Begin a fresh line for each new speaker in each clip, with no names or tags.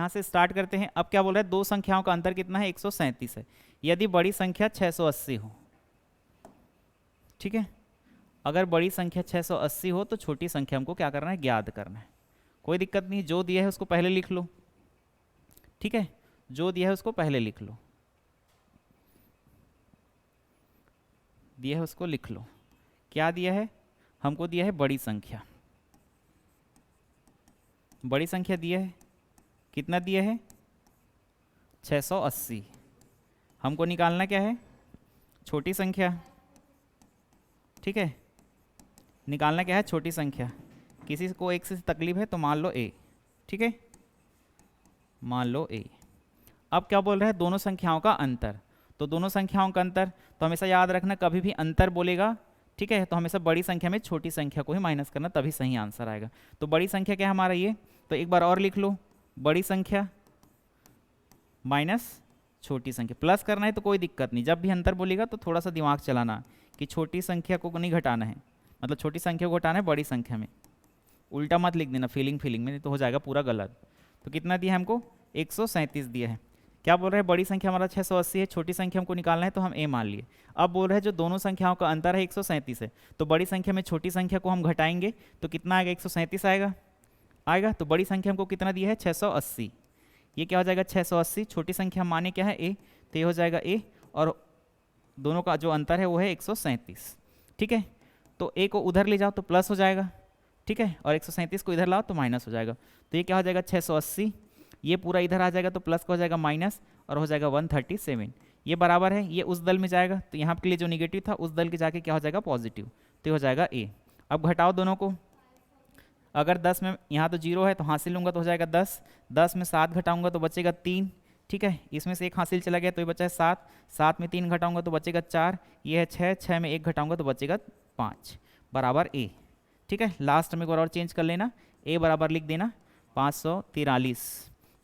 यहाँ से स्टार्ट करते हैं। अब क्या बोल रहा है, दो संख्याओं का अंतर कितना है, 137 है। यदि बड़ी संख्या 680 हो, ठीक है, अगर बड़ी संख्या 680 हो तो छोटी संख्या हमको क्या करना है, ज्ञात करना है। कोई दिक्कत नहीं, जो दिया है उसको पहले लिख लो, ठीक है, जो दिया है उसको पहले लिख लो, दिया है उसको लिख लो। क्या दिया है, हमको दिया है बड़ी संख्या, बड़ी संख्या दिया है, कितना दिया है, 680। हमको निकालना क्या है, छोटी संख्या, ठीक है, निकालना क्या है, छोटी संख्या। किसी को एक से तकलीफ है तो मान लो ए, ठीक है, मान लो ए। अब क्या बोल रहा है, दोनों संख्याओं का अंतर। तो दोनों संख्याओं का अंतर, तो हमेशा याद रखना कभी भी अंतर बोलेगा, ठीक है, तो हमेशा बड़ी संख्या में छोटी संख्या को ही माइनस करना, तभी सही आंसर आएगा। तो बड़ी संख्या क्या है हमारा ये, तो एक बार और लिख लो, बड़ी संख्या माइनस छोटी संख्या। प्लस करना है तो कोई दिक्कत नहीं, जब भी अंतर बोलेगा तो थोड़ा सा दिमाग चलाना कि छोटी संख्या को नहीं घटाना है, मतलब छोटी संख्या को घटाना है बड़ी संख्या में, उल्टा मत लिख देना फीलिंग में, नहीं तो हो जाएगा पूरा गलत। तो कितना दिया है हमको, 137 दिया है। क्या बोल रहे हैं, बड़ी संख्या हमारा 680 है, छोटी संख्या हमको निकालना है तो हम ए मान लिए। अब बोल रहे हैं जो दोनों संख्याओं का अंतर है 137 है, तो बड़ी संख्या में छोटी संख्या को हम घटाएंगे तो कितना आएगा, 137 आएगा। तो बड़ी संख्या हमको कितना दिया है, 680। ये क्या हो जाएगा, 680, छोटी संख्या माने क्या है ए, तो ये हो जाएगा ए, और दोनों का जो अंतर है वो है 137, ठीक है। तो ए को उधर ले जाओ तो प्लस हो जाएगा, ठीक है, और 137 को इधर लाओ तो माइनस हो जाएगा। तो ये क्या हो जाएगा, 680, ये पूरा इधर आ जाएगा तो प्लस का हो जाएगा माइनस, और हो जाएगा 137। ये बराबर है, ये उस दल में जाएगा, तो यहाँ के लिए जो निगेटिव था उस दल के जाके क्या हो जाएगा, पॉजिटिव, तो ये हो जाएगा ए। अब घटाओ दोनों को, अगर 10 में यहाँ तो 0 है तो हासिल लूँगा तो हो जाएगा 10, 10 में 7 घटाऊंगा तो बचेगा 3, ठीक है, इसमें से एक हासिल चला गया तो ये बचा है 7, 7 में 3 घटाऊंगा तो बचेगा 4, ये है 6, 6 में 1 घटाऊंगा तो बचेगा 5, बराबर ए, ठीक है। लास्ट में एक बार और चेंज कर लेना, ए बराबर लिख देना 543,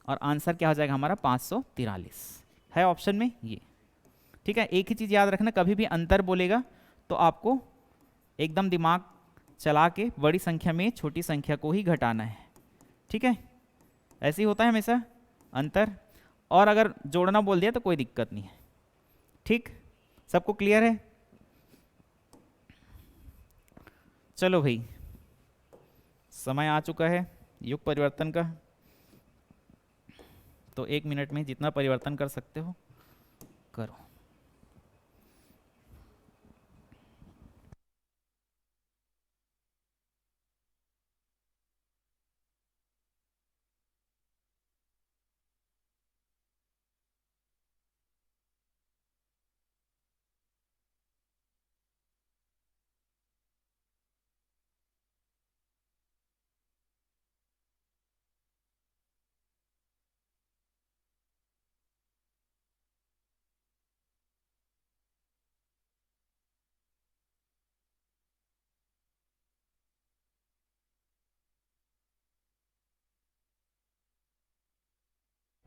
और आंसर क्या हो जाएगा हमारा 543 है ऑप्शन में ये, ठीक है। एक ही चीज़ याद रखना, कभी भी अंतर बोलेगा तो आपको एकदम दिमाग चला के बड़ी संख्या में छोटी संख्या को ही घटाना है, ठीक है, ऐसे ही होता है हमेशा अंतर। और अगर जोड़ना बोल दिया तो कोई दिक्कत नहीं है, ठीक, सबको क्लियर है। चलो भाई, समय आ चुका है युग परिवर्तन का, तो 1 मिनट में जितना परिवर्तन कर सकते हो करो।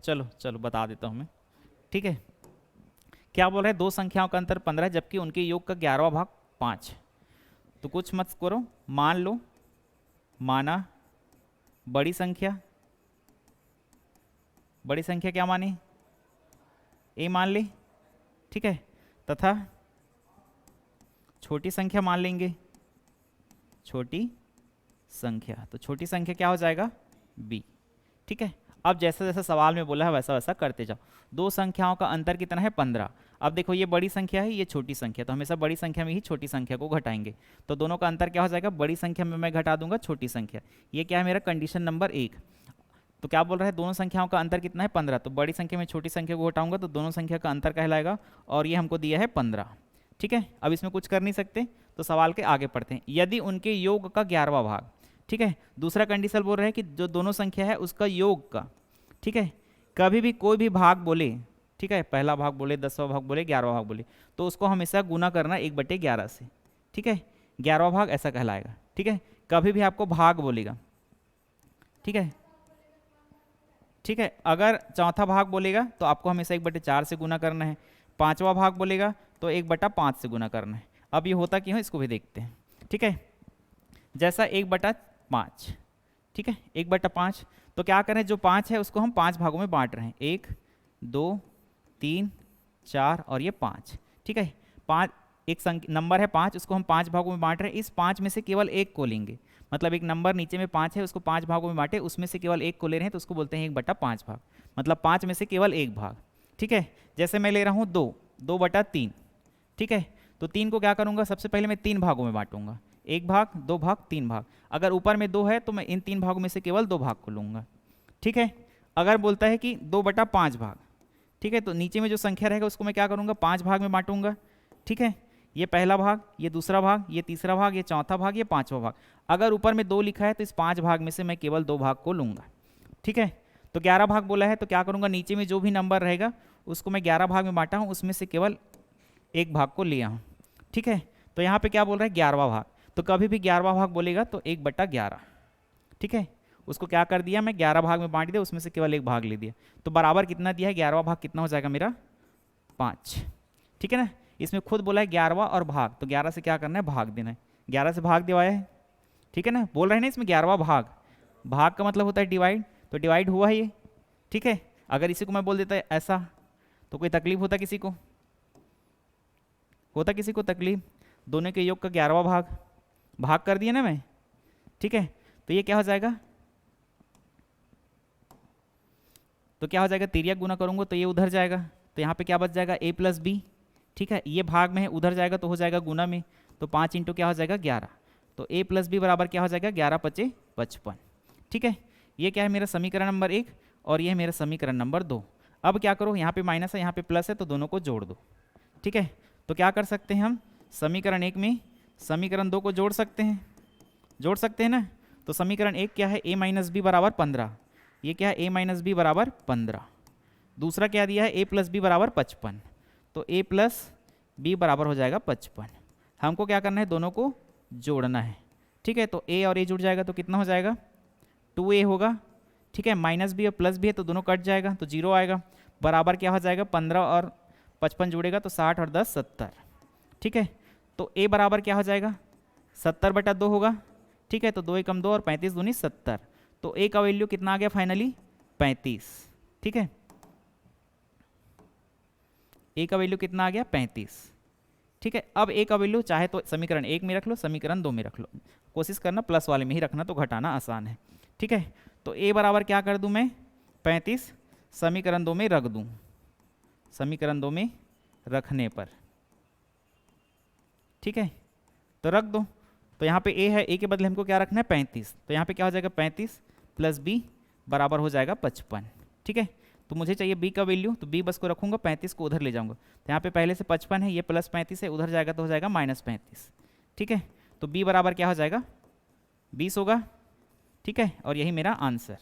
चलो चलो बता देता हूँ मैं, ठीक है। क्या बोल रहे हैं, दो संख्याओं का अंतर 15 जबकि उनके योग का 11वां भाग 5। तो कुछ मत करो, मान लो, माना बड़ी संख्या, बड़ी संख्या क्या मानी, ए मान ली, ठीक है, तथा छोटी संख्या मान लेंगे, छोटी संख्या, तो छोटी संख्या क्या हो जाएगा, बी, ठीक है। अब जैसा जैसा सवाल में बोला है वैसा वैसा करते जाओ। दो संख्याओं का अंतर कितना है, 15। अब देखो ये बड़ी संख्या है, ये छोटी संख्या, तो हमेशा बड़ी संख्या में ही छोटी संख्या को घटाएंगे, तो दोनों का अंतर क्या हो जाएगा, बड़ी संख्या में मैं घटा दूंगा छोटी संख्या। ये क्या है मेरा कंडीशन नंबर 1। तो क्या बोल रहा है, दोनों संख्याओं का अंतर कितना है, 15, तो बड़ी संख्या में छोटी संख्या को घटाऊंगा तो दोनों संख्या का अंतर कहलाएगा, और ये हमको दिया है 15, ठीक है। अब इसमें कुछ कर नहीं सकते, तो सवाल के आगे पढ़ते हैं। यदि उनके योग का 11वां भाग, ठीक है, दूसरा कंडीशन बोल रहे हैं कि जो दोनों संख्या है उसका योग का, ठीक है, कभी भी कोई भी भाग बोले, ठीक है, पहला भाग बोले, 10वां भाग बोले, 11वां भाग बोले, तो उसको हमेशा गुना करना 1/11 से, ठीक है, 11वां भाग ऐसा कहलाएगा, ठीक है। कभी भी आपको भाग बोलेगा, ठीक है, ठीक है, अगर चौथा भाग बोलेगा तो आपको हमेशा 1/4 से गुना करना है, पांचवा भाग बोलेगा तो 1/5 से गुना करना है। अब ये होता क्यों है इसको भी देखते हैं, ठीक है। जैसा 1/5, ठीक है, 1/5। तो क्या करें, जो 5 है उसको हम 5 भागों में बांट रहे हैं, 1 2 3 4 और ये 5। ठीक है, 5 एक नंबर है 5, उसको हम 5 भागों में बांट रहे हैं। इस 5 में से केवल एक को लेंगे, मतलब एक नंबर नीचे में 5 है, उसको 5 भागों में बांटे, उसमें से केवल एक को ले रहे हैं, तो उसको बोलते हैं 1/5 भाग, मतलब 5 में से केवल एक भाग। ठीक है, जैसे मैं ले रहा हूँ 2/3। ठीक है, तो 3 को क्या करूँगा, सबसे पहले मैं 3 भागों में बांटूंगा, 1 भाग 2 भाग 3 भाग। अगर ऊपर में 2 है तो मैं इन 3 भागों में से केवल 2 भाग को लूँगा। ठीक है, अगर बोलता है कि 2/5 भाग, ठीक है, तो नीचे में जो संख्या रहेगा उसको मैं क्या करूँगा, 5 भाग में बांटूंगा। ठीक है, ये पहला भाग, ये दूसरा भाग, ये तीसरा भाग, ये चौथा भाग, ये पांचवा भाग। अगर ऊपर में 2 लिखा है तो इस 5 भाग में से मैं केवल 2 भाग को लूँगा। ठीक है, तो 11 भाग बोला है, तो क्या करूँगा, नीचे में जो भी नंबर रहेगा उसको मैं 11 भाग में बांटा हूँ, उसमें से केवल एक भाग को लिया हूँ। ठीक है, तो यहाँ पे क्या बोल रहा है, 11वां भाग। तो कभी भी 11वां भाग बोलेगा तो 1/11। ठीक है, उसको क्या कर दिया, मैं 11 भाग में बांट दिया, उसमें से केवल एक भाग ले दिया, तो बराबर कितना दिया है, 11वां भाग कितना हो जाएगा मेरा, 5। ठीक है ना, इसमें खुद बोला है 11वां और भाग, तो 11 से क्या करना है, भाग देना है, 11 से भाग दिवाया है। ठीक है ना, बोल रहे हैं ना इसमें 11वां भाग, भाग का मतलब होता है डिवाइड, तो डिवाइड हुआ है ये। ठीक है, अगर इसी को मैं बोल देता है ऐसा तो कोई तकलीफ होता किसी को, होता किसी को तकलीफ, दोनों के योग का 11वां भाग, भाग कर दिया ना मैं। ठीक है, तो ये क्या हो जाएगा, तो क्या हो जाएगा, तिर्यक गुना करूंगा तो ये उधर जाएगा, तो यहाँ पे क्या बच जाएगा, a + b। ठीक है, ये भाग में है, उधर जाएगा तो हो जाएगा गुना में, तो 5 इंटू क्या हो जाएगा 11, तो a + b बराबर क्या हो जाएगा, 11×5 = 55। ठीक है, ये क्या है मेरा समीकरण नंबर 1 और ये है मेरा समीकरण नंबर 2। अब क्या करो, यहाँ पे माइनस है यहाँ पे प्लस है, तो दोनों को जोड़ दो। ठीक है, तो क्या कर सकते हैं हम, समीकरण 1 में समीकरण 2 को जोड़ सकते हैं, जोड़ सकते हैं ना। तो समीकरण 1 क्या है, a - b बराबर 15, ये क्या है, a - b बराबर 15। दूसरा क्या दिया है, a + b बराबर 55, तो a + b बराबर हो जाएगा 55। हमको क्या करना है, दोनों को जोड़ना है। ठीक है, तो a और a जुड़ जाएगा तो कितना हो जाएगा, 2a होगा। ठीक है, -b और +b है तो दोनों कट जाएगा तो 0 आएगा, बराबर क्या हो जाएगा, 15 और 55 जुड़ेगा तो 60 और 10 70। ठीक है, तो a बराबर क्या हो जाएगा, 70/2 होगा। ठीक है, तो 2 × 2 और 35 दूनी 70, तो a का वैल्यू कितना आ गया फाइनली, 35। ठीक है, a का वैल्यू कितना आ गया, 35। ठीक है, अब a का वैल्यू चाहे तो समीकरण 1 में रख लो, समीकरण 2 में रख लो, कोशिश करना प्लस वाले में ही रखना, तो घटाना आसान है। ठीक है, तो a बराबर क्या कर दूं मैं, 35 समीकरण 2 में रख दूं, समीकरण 2 में रखने पर, ठीक है, तो रख दो। तो यहाँ पे a है, a के बदले हमको क्या रखना है, 35, तो यहाँ पे क्या हो जाएगा, 35 + b बराबर हो जाएगा 55। ठीक है, तो मुझे चाहिए b का वैल्यू, तो b बस को रखूंगा, 35 को उधर ले जाऊंगा, तो यहाँ पे पहले से 55 है, ये +35 है, उधर जाएगा तो हो जाएगा -35। ठीक है, तो b बराबर क्या हो जाएगा, 20 होगा। ठीक है, और यही मेरा आंसर।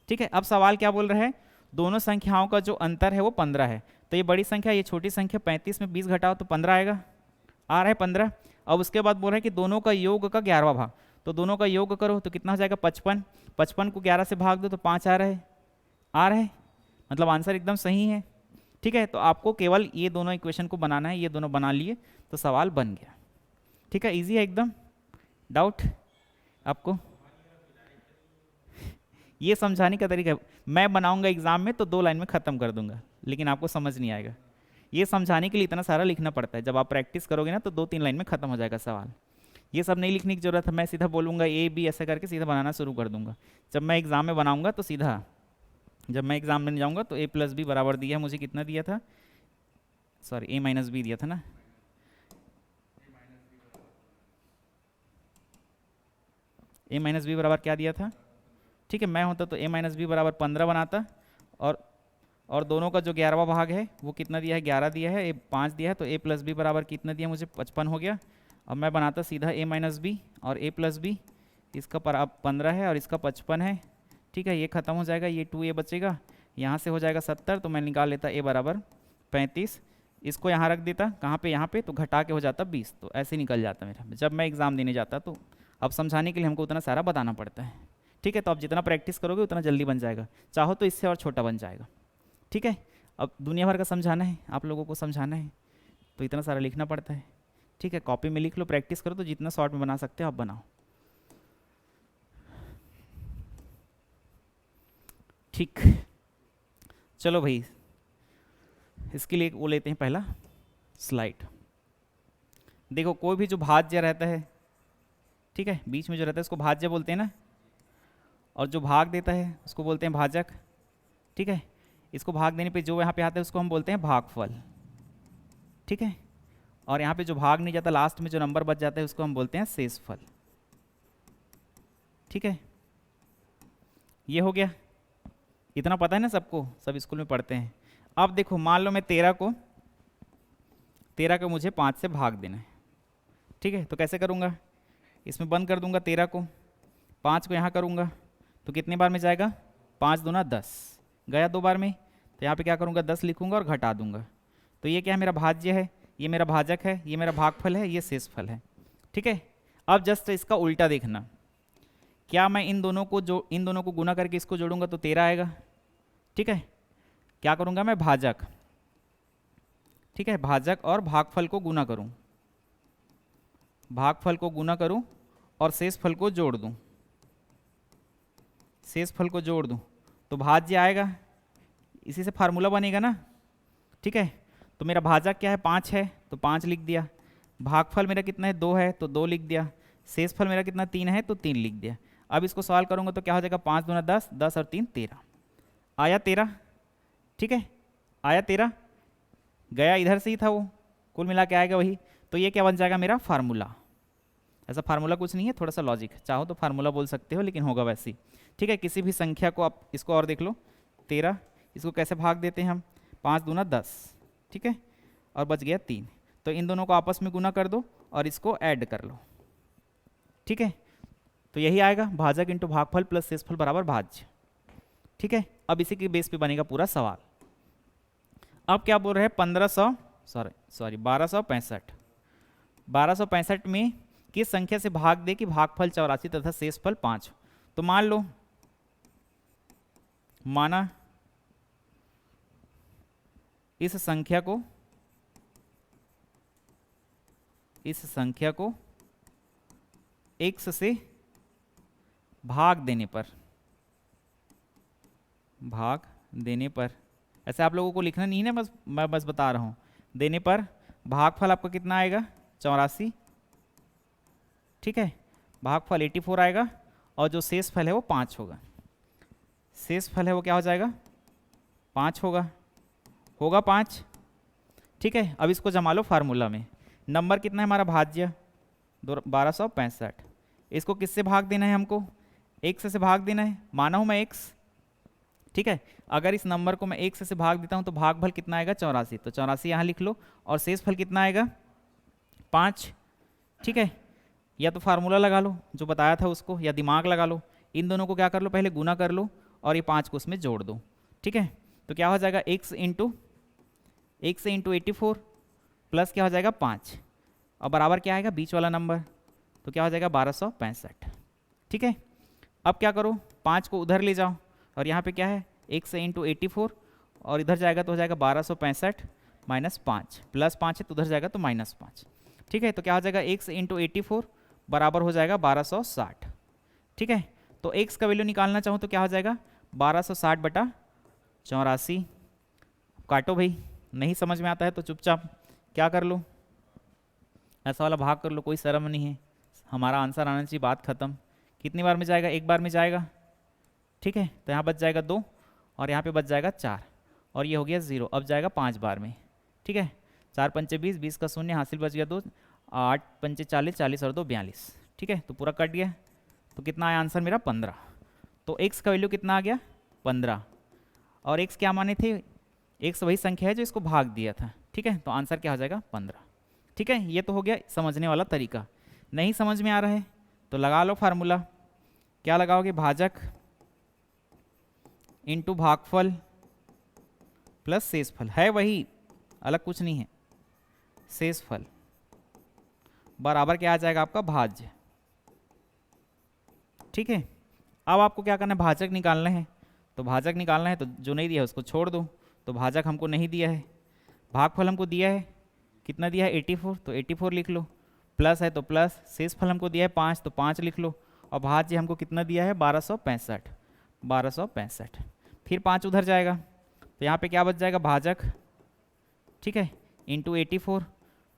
ठीक है, अब सवाल क्या बोल रहा है, दोनों संख्याओं का जो अंतर है वो 15 है, तो ये बड़ी संख्या, ये छोटी संख्या, 35 में 20 घटाओ तो 15 आएगा, आ रहा है 15। अब उसके बाद बोल रहे हैं कि दोनों का योग का 11वां भाग, तो दोनों का योग करो तो कितना हो जाएगा, 55। 55 को 11 से भाग दो तो 5 आ रहा है, आ रहा है, मतलब आंसर एकदम सही है। ठीक है, तो आपको केवल ये दोनों इक्वेशन को बनाना है, ये दोनों बना लिए तो सवाल बन गया। ठीक है, इजी है एकदम, डाउट आपको, ये समझाने का तरीका मैं बनाऊंगा एग्जाम में तो 2 लाइन में ख़त्म कर दूंगा, लेकिन आपको समझ नहीं आएगा, ये समझाने के लिए इतना सारा लिखना पड़ता है। जब आप प्रैक्टिस करोगे ना तो 2-3 लाइन में ख़त्म हो जाएगा सवाल, ये सब नहीं लिखने की जरूरत है, मैं सीधा बोलूँगा a b ऐसा करके सीधा बनाना शुरू कर दूंगा। जब मैं एग्जाम में बनाऊंगा तो सीधा, जब मैं एग्जाम में जाऊंगा तो a + b बराबर दिया है मुझे, कितना दिया था, सॉरी a - b दिया था ना, a - b बराबर क्या दिया था। ठीक है, मैं होता तो a - b बराबर 15 बनाता, और दोनों का जो 11वां भाग है वो कितना दिया है, 11 दिया है, 5 दिया है, तो a + b बराबर कितना दिया मुझे, 55 हो गया। अब मैं बनाता सीधा a - b और a + b, इसका 15 है और इसका 55 है। ठीक है, ये ख़त्म हो जाएगा, ये 2a बचेगा, यहाँ से हो जाएगा 70, तो मैं निकाल लेता a बराबर 35, इसको यहाँ रख देता, कहाँ पे, यहाँ पे, तो घटा के हो जाता 20, तो ऐसे निकल जाता मेरा जब मैं एग्ज़ाम देने जाता। तो अब समझाने के लिए हमको उतना सारा बताना पड़ता है। ठीक है, तो आप जितना प्रैक्टिस करोगे उतना जल्दी बन जाएगा, चाहो तो इससे और छोटा बन जाएगा। ठीक है, अब दुनिया भर का समझाना है, आप लोगों को समझाना है, तो इतना सारा लिखना पड़ता है। ठीक है, कॉपी में लिख लो, प्रैक्टिस करो, तो जितना शॉर्ट में बना सकते हो आप बनाओ। ठीक, चलो भाई इसके लिए वो लेते हैं पहला स्लाइड। देखो कोई भी जो भाज्य रहता है, ठीक है, बीच में जो रहता है उसको भाज्य बोलते हैं ना, और जो भाग देता है उसको बोलते हैं भाजक, ठीक है। इसको भाग देने पे जो यहाँ पे आता है उसको हम बोलते हैं भागफल, ठीक है। और यहाँ पे जो भाग नहीं जाता, लास्ट में जो नंबर बच जाता है उसको हम बोलते हैं शेषफल, ठीक है। ये हो गया, इतना पता है ना सबको, सब स्कूल में पढ़ते हैं। अब देखो मान लो मैं 13 को मुझे 5 से भाग देना है, ठीक है। तो कैसे करूँगा, इसमें बंद कर दूंगा 13 को, 5 को यहाँ करूँगा तो कितने बार में जाएगा, 5 दूना 10, गया 2 बार में। तो यहाँ पे क्या करूँगा, 10 लिखूँगा और घटा दूंगा। तो ये क्या है, मेरा भाज्य है, ये मेरा भाजक है, ये मेरा भागफल है, ये शेषफल है, ठीक है। अब जस्ट इसका उल्टा देखना, क्या मैं इन दोनों को गुना करके इसको जोड़ूंगा तो 13 आएगा, ठीक है। क्या करूँगा मैं, भाजक, ठीक है, भाजक और भागफल को गुना करूँ, भागफल को गुना करूँ और शेषफल को जोड़ दूँ, शेषफल को जोड़ दूँ तो भाज्य आएगा, इसी से फार्मूला बनेगा ना, ठीक है। तो मेरा भाजक क्या है, 5 है तो 5 लिख दिया, भागफल मेरा कितना है, 2 है तो 2 लिख दिया, शेषफल मेरा कितना 3 है तो 3 लिख दिया। अब इसको सॉल्व करूँगा तो क्या हो जाएगा, 5 दूना 10, 10 और 3 13, आया 13, ठीक है, आया 13, गया इधर से ही था वो, कुल मिला के आएगा वही। तो ये क्या बन जाएगा मेरा फार्मूला। ऐसा फार्मूला कुछ नहीं है, थोड़ा सा लॉजिक, चाहो तो फार्मूला बोल सकते हो लेकिन होगा वैसे ही, ठीक है। किसी भी संख्या को आप इसको और देख लो, 13, इसको कैसे भाग देते हैं हम, 5 दूना 10, ठीक है, और बच गया 3। तो इन दोनों को आपस में गुना कर दो और इसको ऐड कर लो, ठीक है। तो यही आएगा, भाजक इंटू भागफल प्लस शेषफल बराबर भाज्य, ठीक है। अब इसी के बेस पे बनेगा पूरा सवाल। अब क्या बोल रहे हैं, 1265 में किस संख्या से भाग दे कि भागफल 84 तथा शेषफल 5। तो मान लो, माना इस संख्या को x से भाग देने पर, ऐसे आप लोगों को लिखना नहीं है ना, मैं बस बता रहा हूँ, देने पर भागफल आपका कितना आएगा, 84, ठीक है, भागफल 84 आएगा, और जो शेषफल है वो 5 होगा, शेषफल है वो क्या हो जाएगा, 5 होगा 5, ठीक है। अब इसको जमा लो फार्मूला में, नंबर कितना है हमारा भाज्य 1265, इसको किससे भाग देना है हमको, x से भाग देना है, माना हूँ मैं x, ठीक है। अगर इस नंबर को मैं x से भाग देता हूँ तो भागफल कितना आएगा, 84, तो 84 यहाँ लिख लो, और शेषफल कितना आएगा, 5, ठीक है। या तो फार्मूला लगा लो जो बताया था उसको, या दिमाग लगा लो, इन दोनों को क्या कर लो, पहले गुना कर लो और ये 5 को उसमें जोड़ दो, ठीक है। तो क्या हो जाएगा, x इंटू 84 प्लस क्या हो जाएगा 5, और बराबर क्या आएगा, बीच वाला नंबर, तो क्या हो जाएगा 1265, ठीक है। अब क्या करो, 5 को उधर ले जाओ, और यहाँ पे क्या है, x इंटू 84, और इधर जाएगा तो हो जाएगा 1265 माइनस 5, प्लस 5 है तो उधर जाएगा तो माइनस 5, ठीक है। तो क्या हो जाएगा, x इंटू 84 बराबर हो जाएगा 1260, ठीक है। तो x का वैल्यू निकालना चाहूँ तो क्या हो जाएगा, 1260 बटा 84, काटो भाई, नहीं समझ में आता है तो चुपचाप क्या कर लो, ऐसा वाला भाग कर लो, कोई शर्म नहीं है, हमारा आंसर आना चाहिए, बात खत्म। कितनी बार में जाएगा, एक बार में जाएगा, ठीक है। तो यहाँ बच जाएगा 2 और यहाँ पे बच जाएगा 4, और ये हो गया 0, अब जाएगा 5 बार में, ठीक है। 4 पंचे 20, 20 का शून्य हासिल बच गया 2, 8 पंचे 40, 40 और 2 42, ठीक है। तो पूरा कट गया, तो कितना आया आंसर मेरा 15। तो x का वैल्यू कितना आ गया, 15, और x क्या माने थे, x वही संख्या है जो इसको भाग दिया था, ठीक है। तो आंसर क्या हो जाएगा 15, ठीक है। ये तो हो गया समझने वाला तरीका। नहीं समझ में आ रहा है तो लगा लो फार्मूला, क्या लगाओगे, भाजक इंटू भागफल प्लस शेषफल, है वही, अलग कुछ नहीं है, शेषफल बराबर क्या आ जाएगा आपका, भाज्य, ठीक है। अब आपको क्या करना है, भाजक निकालना है, तो भाजक निकालना है तो जो नहीं दिया है उसको छोड़ दो, तो भाजक हमको नहीं दिया है, भागफल हमको दिया है, कितना दिया है 84, तो 84 लिख लो, प्लस है तो प्लस, शेषफल हमको दिया है 5 तो 5 लिख लो, और भाज्य हमको कितना दिया है 1265, फिर 5 उधर जाएगा, तो यहाँ पे क्या बच जाएगा, भाजक, ठीक है, इंटू 84।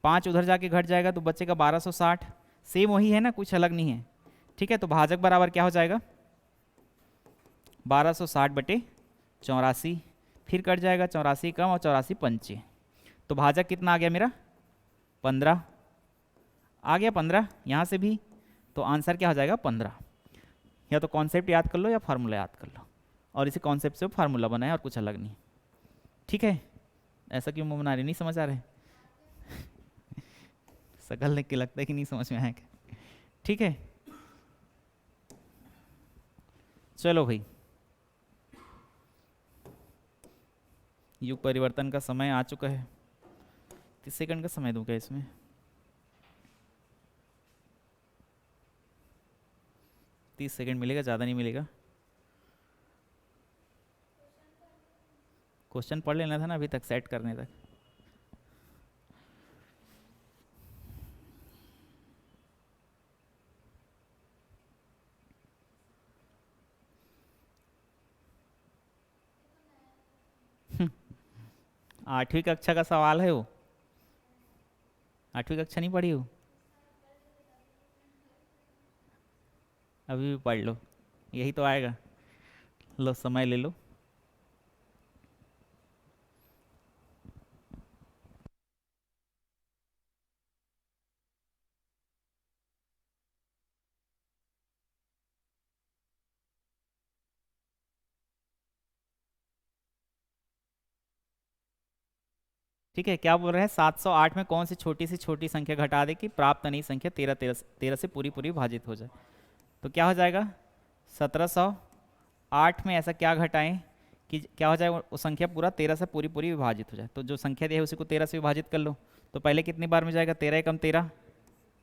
5 उधर जाके घट जाएगा तो बचेगा 1260। सेम वही है ना, कुछ अलग नहीं है, ठीक है। तो भाजक बराबर क्या हो जाएगा, 1260/84। फिर कट जाएगा 84 कम और 84 पंचे, तो भाजक कितना आ गया मेरा, 15 आ गया, 15 यहाँ से भी। तो आंसर क्या हो जाएगा, 15। या तो कॉन्सेप्ट याद कर लो या फार्मूला याद कर लो, और इसी कॉन्सेप्ट से फार्मूला बनाए और कुछ अलग नहीं, ठीक है। ऐसा क्यों मुंह बना रहे, नहीं समझ आ रहे, शकल देख के लगता है कि नहीं समझ में आया क्या? ठीक है, चलो भाई, युग परिवर्तन का समय आ चुका है। 30 सेकंड का समय दूं क्या इसमें, 30 सेकंड मिलेगा, ज़्यादा नहीं मिलेगा। क्वेश्चन पढ़ लेना था ना अभी तक, सेट करने तक। आठवीं कक्षा का सवाल है वो, आठवीं कक्षा नहीं पढ़ी हो, अभी भी पढ़ लो, यही तो आएगा। लो समय ले लो। ठीक है, क्या बोल रहे हैं, 708 में कौन सी छोटी संख्या घटा दे कि प्राप्त नई संख्या 13 से पूरी पूरी विभाजित हो जाए। तो क्या हो जाएगा, 1708 में ऐसा क्या घटाएं कि क्या हो जाए, वो संख्या पूरा 13 से पूरी पूरी विभाजित हो जाए। तो जो संख्या दी है उसी को 13 से विभाजित कर लो। तो पहले कितनी बार में जाएगा, 13 एकम 13,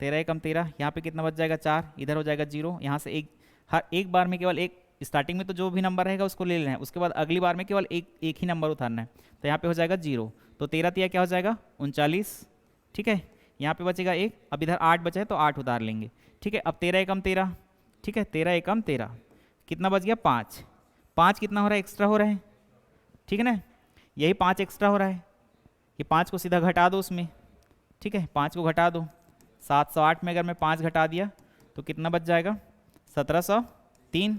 13 एकम 13, यहाँ पे कितना बच जाएगा, 4, इधर हो जाएगा 0, यहाँ से एक, हर एक बार में केवल एक, स्टार्टिंग में तो जो भी नंबर रहेगा उसको ले लेना है, उसके बाद अगली बार में केवल एक ही नंबर उतारना है। तो यहाँ पे हो जाएगा 0, तो 13 तिया क्या हो जाएगा, 39, ठीक है। यहाँ पे बचेगा 1, अब इधर 8 बचा है तो 8 उतार लेंगे, ठीक है। अब 13 एकम 13, ठीक है, 13 एकम 13, कितना बच गया, 5, 5 कितना हो रहा है, एक्स्ट्रा हो रहा है, ठीक है ना, यही 5 एक्स्ट्रा हो रहा है, ये 5 को सीधा घटा दो उसमें, ठीक है, 5 को घटा दो। 708 में अगर मैं 5 घटा दिया तो कितना बच जाएगा, 1703,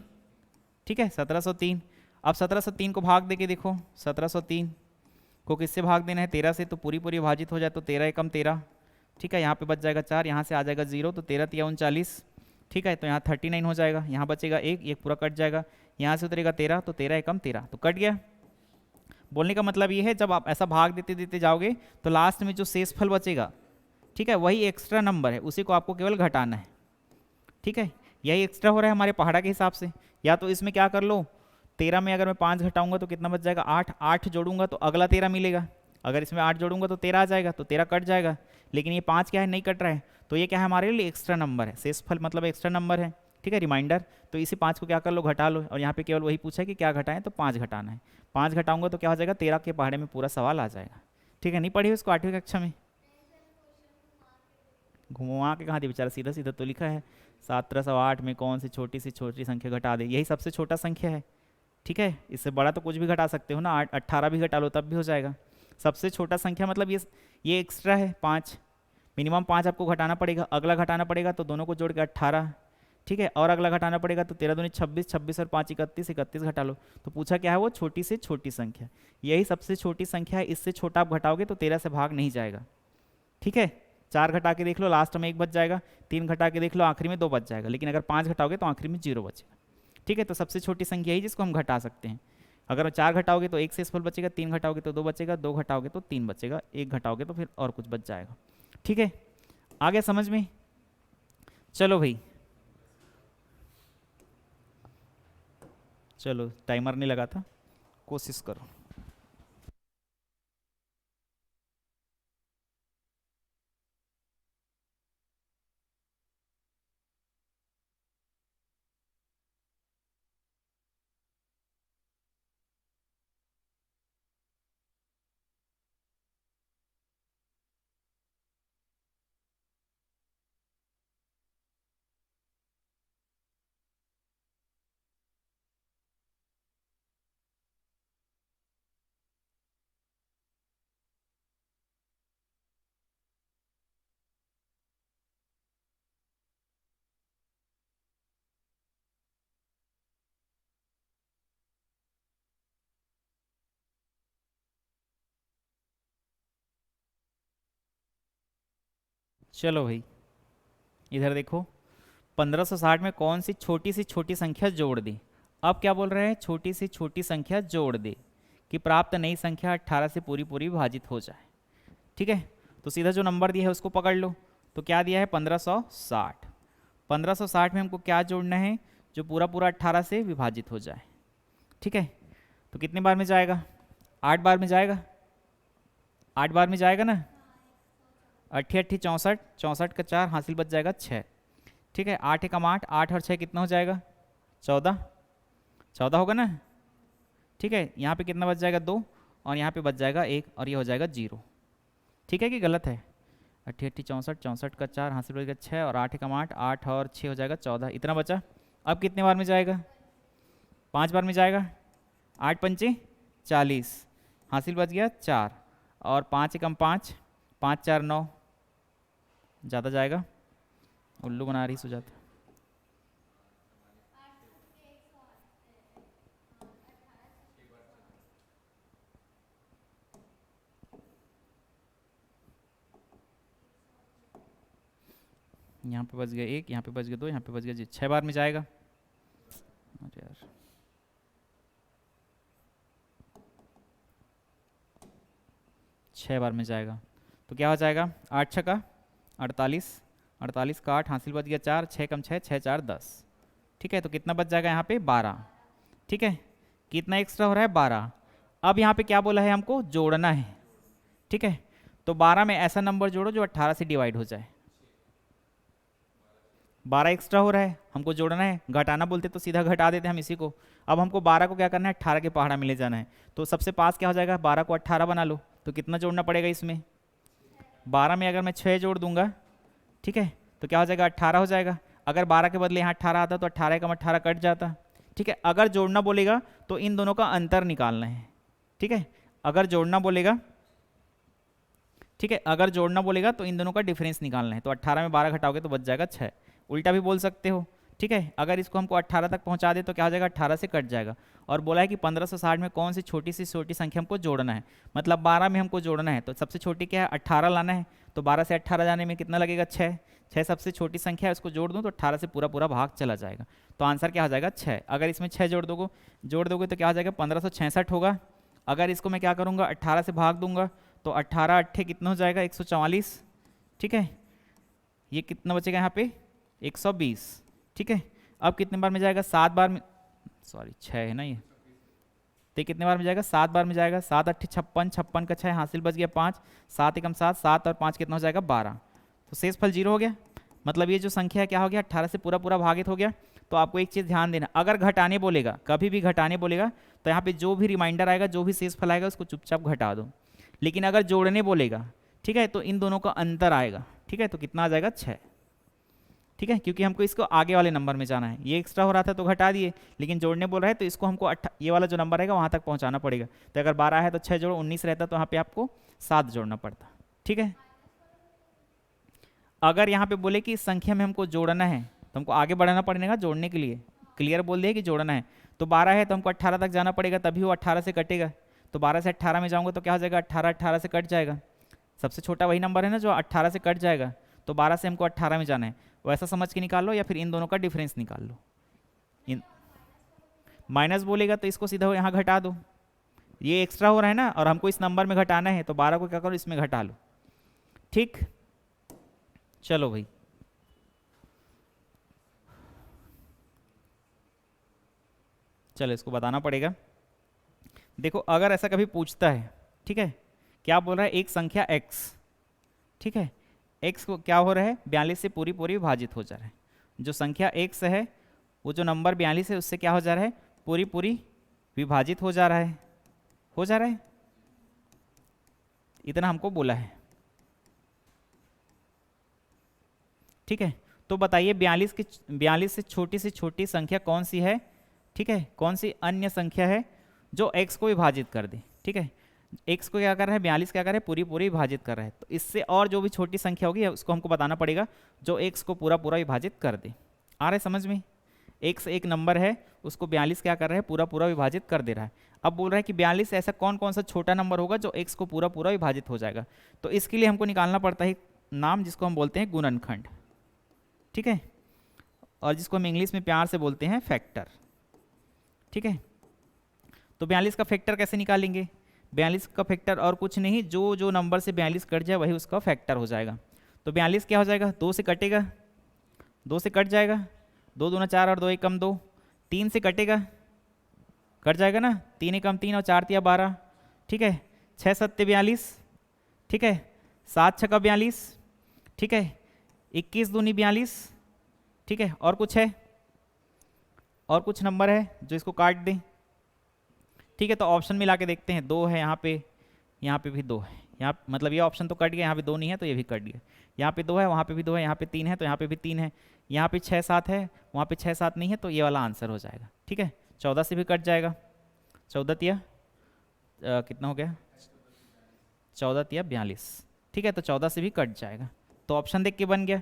ठीक है, 1703। अब 1703 को भाग दे के देखो, 1703 को किससे भाग देना है, 13 से, तो पूरी पूरी विभाजित हो जाए तो 13 एकम 13, ठीक है। यहाँ पे बच जाएगा 4, यहाँ से आ जाएगा 0, तो 13 तिया 39, ठीक है। तो यहाँ 39 हो जाएगा, यहाँ बचेगा एक पूरा कट जाएगा, यहाँ से उतरेगा 13, तो 13 एकम 13, तो कट गया। बोलने का मतलब ये है, जब आप ऐसा भाग देते देते जाओगे तो लास्ट में जो शेष फल बचेगा, ठीक है, वही एक्स्ट्रा नंबर है, उसी को आपको केवल घटाना है, ठीक है। यही एक्स्ट्रा हो रहा है हमारे पहाड़ा के हिसाब से। या तो इसमें क्या कर लो, 13 में अगर मैं 5 घटाऊंगा तो कितना बच जाएगा, 8, 8 जोड़ूंगा तो अगला 13 मिलेगा, अगर इसमें 8 जोड़ूंगा तो 13 आ जाएगा, तो 13 कट जाएगा। लेकिन ये 5 क्या है, नहीं कट रहा है, तो ये क्या है, हमारे लिए एक्स्ट्रा नंबर है, शेष फल मतलब एक्स्ट्रा नंबर है, ठीक है, रिमाइंडर। तो इसी 5 को क्या कर लो, घटा लो, और यहाँ पे केवल वही पूछा है कि क्या घटाएं, तो 5 घटाना है। 5 घटाऊंगा तो क्या हो जाएगा, 13 के पहाड़े में पूरा सवाल आ जाएगा, ठीक है। नहीं पढ़ी उसको 8वीं कक्षा में, घुमा के कहाँ दे बेचारा, सीधा सीधा तो लिखा है, 1708 में कौन सी छोटी संख्या घटा दे, यही सबसे छोटा संख्या है, ठीक है। इससे बड़ा तो कुछ भी घटा सकते हो ना, 18 भी घटा लो तब भी हो जाएगा। सबसे छोटा संख्या मतलब ये एक्स्ट्रा है 5, मिनिमम 5 आपको घटाना पड़ेगा, अगला घटाना पड़ेगा तो दोनों को जोड़ के 18, ठीक है, और अगला घटाना पड़ेगा तो 13 दूनी 26, 26 और 5 31, 31 घटा लो। तो पूछा क्या है, वो छोटी से छोटी संख्या, यही सबसे छोटी संख्या है, इससे छोटा आप घटाओगे तो 13 से भाग नहीं जाएगा, ठीक है। 4 घटा के देख लो, लास्ट में 1 बच जाएगा, 3 घटा के देख लो, आखिरी में 2 बच जाएगा, लेकिन अगर 5 घटाओगे तो आखिरी में 0 बचेगा, ठीक है। तो सबसे छोटी संख्या ही जिसको हम घटा सकते हैं। अगर 4 घटाओगे तो 1 शेषफल बचेगा, 3 घटाओगे तो 2 बचेगा, 2 घटाओगे तो 3 बचेगा, 1 घटाओगे तो फिर और कुछ बच जाएगा, ठीक है। आ गया समझ में, चलो भाई, चलो टाइमर नहीं लगा था, कोशिश करो। चलो भाई इधर देखो, 1560 में कौन सी छोटी संख्या जोड़ दी। अब क्या बोल रहे हैं, छोटी सी छोटी संख्या जोड़ दे कि प्राप्त नई संख्या 18 से पूरी पूरी विभाजित हो जाए। ठीक है, तो सीधा जो नंबर दिया है उसको पकड़ लो। तो क्या दिया है 1560। 1560 में हमको क्या जोड़ना है, जो पूरा पूरा 18 से विभाजित हो जाए। ठीक है, तो कितने बार में जाएगा, 8 बार में जाएगा, 8 बार में जाएगा ना। 8 8 64, 64 का 4 हासिल बच जाएगा 6। ठीक है, 8 एकम 8, 8 और 6 कितना हो जाएगा 14, 14 होगा ना। ठीक है, यहाँ पे कितना बच जाएगा 2 और यहाँ पे बच जाएगा 1 और ये हो जाएगा 0। ठीक है कि गलत है। 8 8 64, 64 का 4 हासिल बच गया 6 और 8 एकम 8, 8 और 6 हो जाएगा 14, इतना बचा। अब कितने बार में जाएगा, 5 बार में जाएगा। 8 पंचे 40, हासिल बच गया 4 और 5 एकम 5, 5 4 9, ज़्यादा जाएगा, उल्लू बना रही सुजाता। यहाँ पे बच गया 1, यहाँ पे बच गया 2, यहाँ पे बच गया 6 बार में जाएगा। अरे यार, 6 बार में जाएगा तो क्या हो जाएगा, 8 6 का 48, 48 का 8 हासिल बच गया 4, 6 कम 6, 6 4 10। ठीक है, तो कितना बच जाएगा यहाँ पे 12। ठीक है, कितना एक्स्ट्रा हो रहा है 12। अब यहाँ पे क्या बोला है, हमको जोड़ना है। ठीक है, तो 12 में ऐसा नंबर जोड़ो जो 18 से डिवाइड हो जाए। 12 एक्स्ट्रा हो रहा है, हमको जोड़ना है। घटाना बोलते तो सीधा घटा देते हम इसी को। अब हमको 12 को क्या करना है, 18 के पहाड़ा में ले जाना है। तो सबसे पास क्या हो जाएगा, 12 को 18 बना लो। तो कितना जोड़ना पड़ेगा इसमें, 12 में अगर मैं 6 जोड़ दूंगा, ठीक है, तो क्या हो जाएगा 18 हो जाएगा। अगर 12 के बदले यहाँ 18 आता तो 18 कम 18 कट जाता। ठीक है, अगर जोड़ना बोलेगा तो इन दोनों का अंतर निकालना है। ठीक है, अगर जोड़ना बोलेगा, ठीक है, अगर जोड़ना बोलेगा तो इन दोनों का डिफरेंस निकालना है। तो 18 में 12 घटाओगे तो बच जाएगा 6। उल्टा भी बोल सकते हो। ठीक है, अगर इसको हमको 18 तक पहुंचा दे तो क्या हो जाएगा, 18 से कट जाएगा। और बोला है कि 1560 में कौन सी छोटी संख्या हमको जोड़ना है, मतलब 12 में हमको जोड़ना है। तो सबसे छोटी क्या है, 18 लाना है। तो 12 से 18 जाने में कितना लगेगा, 6। 6 सबसे छोटी संख्या है, उसको जोड़ दूँ तो 18 से पूरा पूरा भाग चला जाएगा। तो आंसर क्या हो जाएगा 6। अगर इसमें 6 जोड़ दोगे तो क्या हो जाएगा 1566 होगा। अगर इसको मैं क्या करूँगा, 18 से भाग दूंगा तो 18 अट्ठे कितना हो जाएगा 144। ठीक है, ये कितना बचेगा यहाँ पे 120। ठीक है, अब कितने बार में जाएगा, 7 बार में, सॉरी 6 है ना ये, तो कितने बार में जाएगा, 7 बार में जाएगा। 7 अट्ठे 56, 56 का 6 हासिल बच गया 5, 7 एकम 7, 7 और 5 कितना हो जाएगा 12। तो शेष फल 0 हो गया। मतलब ये जो संख्या है क्या हो गया, 18 से पूरा पूरा भागित हो गया। तो आपको एक चीज़ ध्यान देना, अगर घटाने बोलेगा, कभी भी घटाने बोलेगा तो यहाँ पे जो भी रिमाइंडर आएगा, जो भी शेष फल आएगा उसको चुपचाप घटा दो। लेकिन अगर जोड़ने बोलेगा, ठीक है, तो इन दोनों का अंतर आएगा। ठीक है, तो कितना आ जाएगा 6। ठीक है, क्योंकि हमको इसको आगे वाले नंबर में जाना है। ये एक्स्ट्रा हो रहा था तो घटा दिए, लेकिन जोड़ने बोल रहा है तो इसको हमको ये वाला जो नंबर रहेगा वहाँ तक पहुँचाना पड़ेगा। तो अगर 12 है तो 6 जोड़ो, 19 रहता तो यहाँ पे आपको 7 जोड़ना पड़ता। ठीक है, अगर यहाँ पे बोले कि इस संख्या में हमको जोड़ना है तो हमको आगे बढ़ाना पड़ेगा जोड़ने के लिए। क्लियर बोल दिया कि जोड़ना है, तो 12 है तो हमको 18 तक जाना पड़ेगा, तभी वो 18 से कटेगा। तो 12 से 18 में जाऊँगा तो क्या हो जाएगा, 18 18 से कट जाएगा। सबसे छोटा वही नंबर है ना जो 18 से कट जाएगा। तो 12 से हमको 18 में जाना है, वैसा समझ के निकाल लो या फिर इन दोनों का डिफरेंस निकाल लो। इन माइनस बोलेगा तो इसको सीधा यहाँ घटा दो, ये एक्स्ट्रा हो रहा है ना, और हमको इस नंबर में घटाना है तो 12 को क्या करो, इसमें घटा लो। ठीक, चलो भाई चलो इसको बताना पड़ेगा। देखो अगर ऐसा कभी पूछता है, ठीक है, क्या बोल रहा है, एक संख्या x, ठीक है, x को क्या हो रहा है 42 से पूरी पूरी विभाजित हो जा रहा है। जो संख्या x है वो जो नंबर 42 है उससे क्या हो जा रहा है, पूरी पूरी विभाजित हो जा रहा है, हो जा रहा है। इतना हमको बोला है। ठीक है, तो बताइए 42 से छोटी संख्या कौन सी है। ठीक है, कौन सी अन्य संख्या है जो x को विभाजित कर दे। ठीक है, x को क्या कर रहा है, 42 क्या कर रहा है, पूरी पूरी विभाजित कर रहा है। तो इससे और जो भी छोटी संख्या होगी उसको हमको बताना पड़ेगा जो x को पूरा पूरा विभाजित कर दे। आ रहा है समझ में, x एक नंबर है उसको 42 क्या कर रहा है, पूरा पूरा विभाजित कर दे रहा है। अब बोल रहा है कि 42 ऐसा कौन कौन सा छोटा नंबर होगा जो x को पूरा पूरा विभाजित हो जाएगा। तो इसके लिए हमको निकालना पड़ता है नाम जिसको हम बोलते हैं गुणनखंड, ठीक है, और जिसको हम इंग्लिश में प्यार से बोलते हैं फैक्टर, ठीक है। तो 42 का फैक्टर कैसे निकालेंगे? 42 का फैक्टर और कुछ नहीं, जो जो नंबर से 42 कट जाए वही उसका फैक्टर हो जाएगा। तो 42 क्या हो जाएगा? 2 से कटेगा, 2 से कट जाएगा, 2 दूना 4 और 2 एक कम 2, 3 से कटेगा, कट जाएगा ना, 3 एक कम 3 और 4 तिया 12, ठीक है, 6 सत्ते 42, ठीक है, 7 छक्का 42, ठीक है, 21 दूनी 42, ठीक है। और कुछ है? और कुछ नंबर है जो इसको काट दें? ठीक है, तो ऑप्शन मिला के देखते हैं। 2 है यहाँ पे भी 2 है, यहाँ मतलब ये ऑप्शन तो कट गया, यहाँ पे 2 नहीं है तो ये भी कट गया, यहाँ पे 2 है, वहाँ पे भी 2 है, यहाँ पे 3 है तो यहाँ पे भी 3 है, यहाँ पे 6 7 है, वहाँ पे 6 7 नहीं है, तो ये वाला आंसर हो जाएगा, ठीक है। 14 से भी कट जाएगा, 14 तिया कितना हो गया? 14 तिया 42, ठीक है, तो 14 से भी कट जाएगा। तो ऑप्शन देख के बन गया,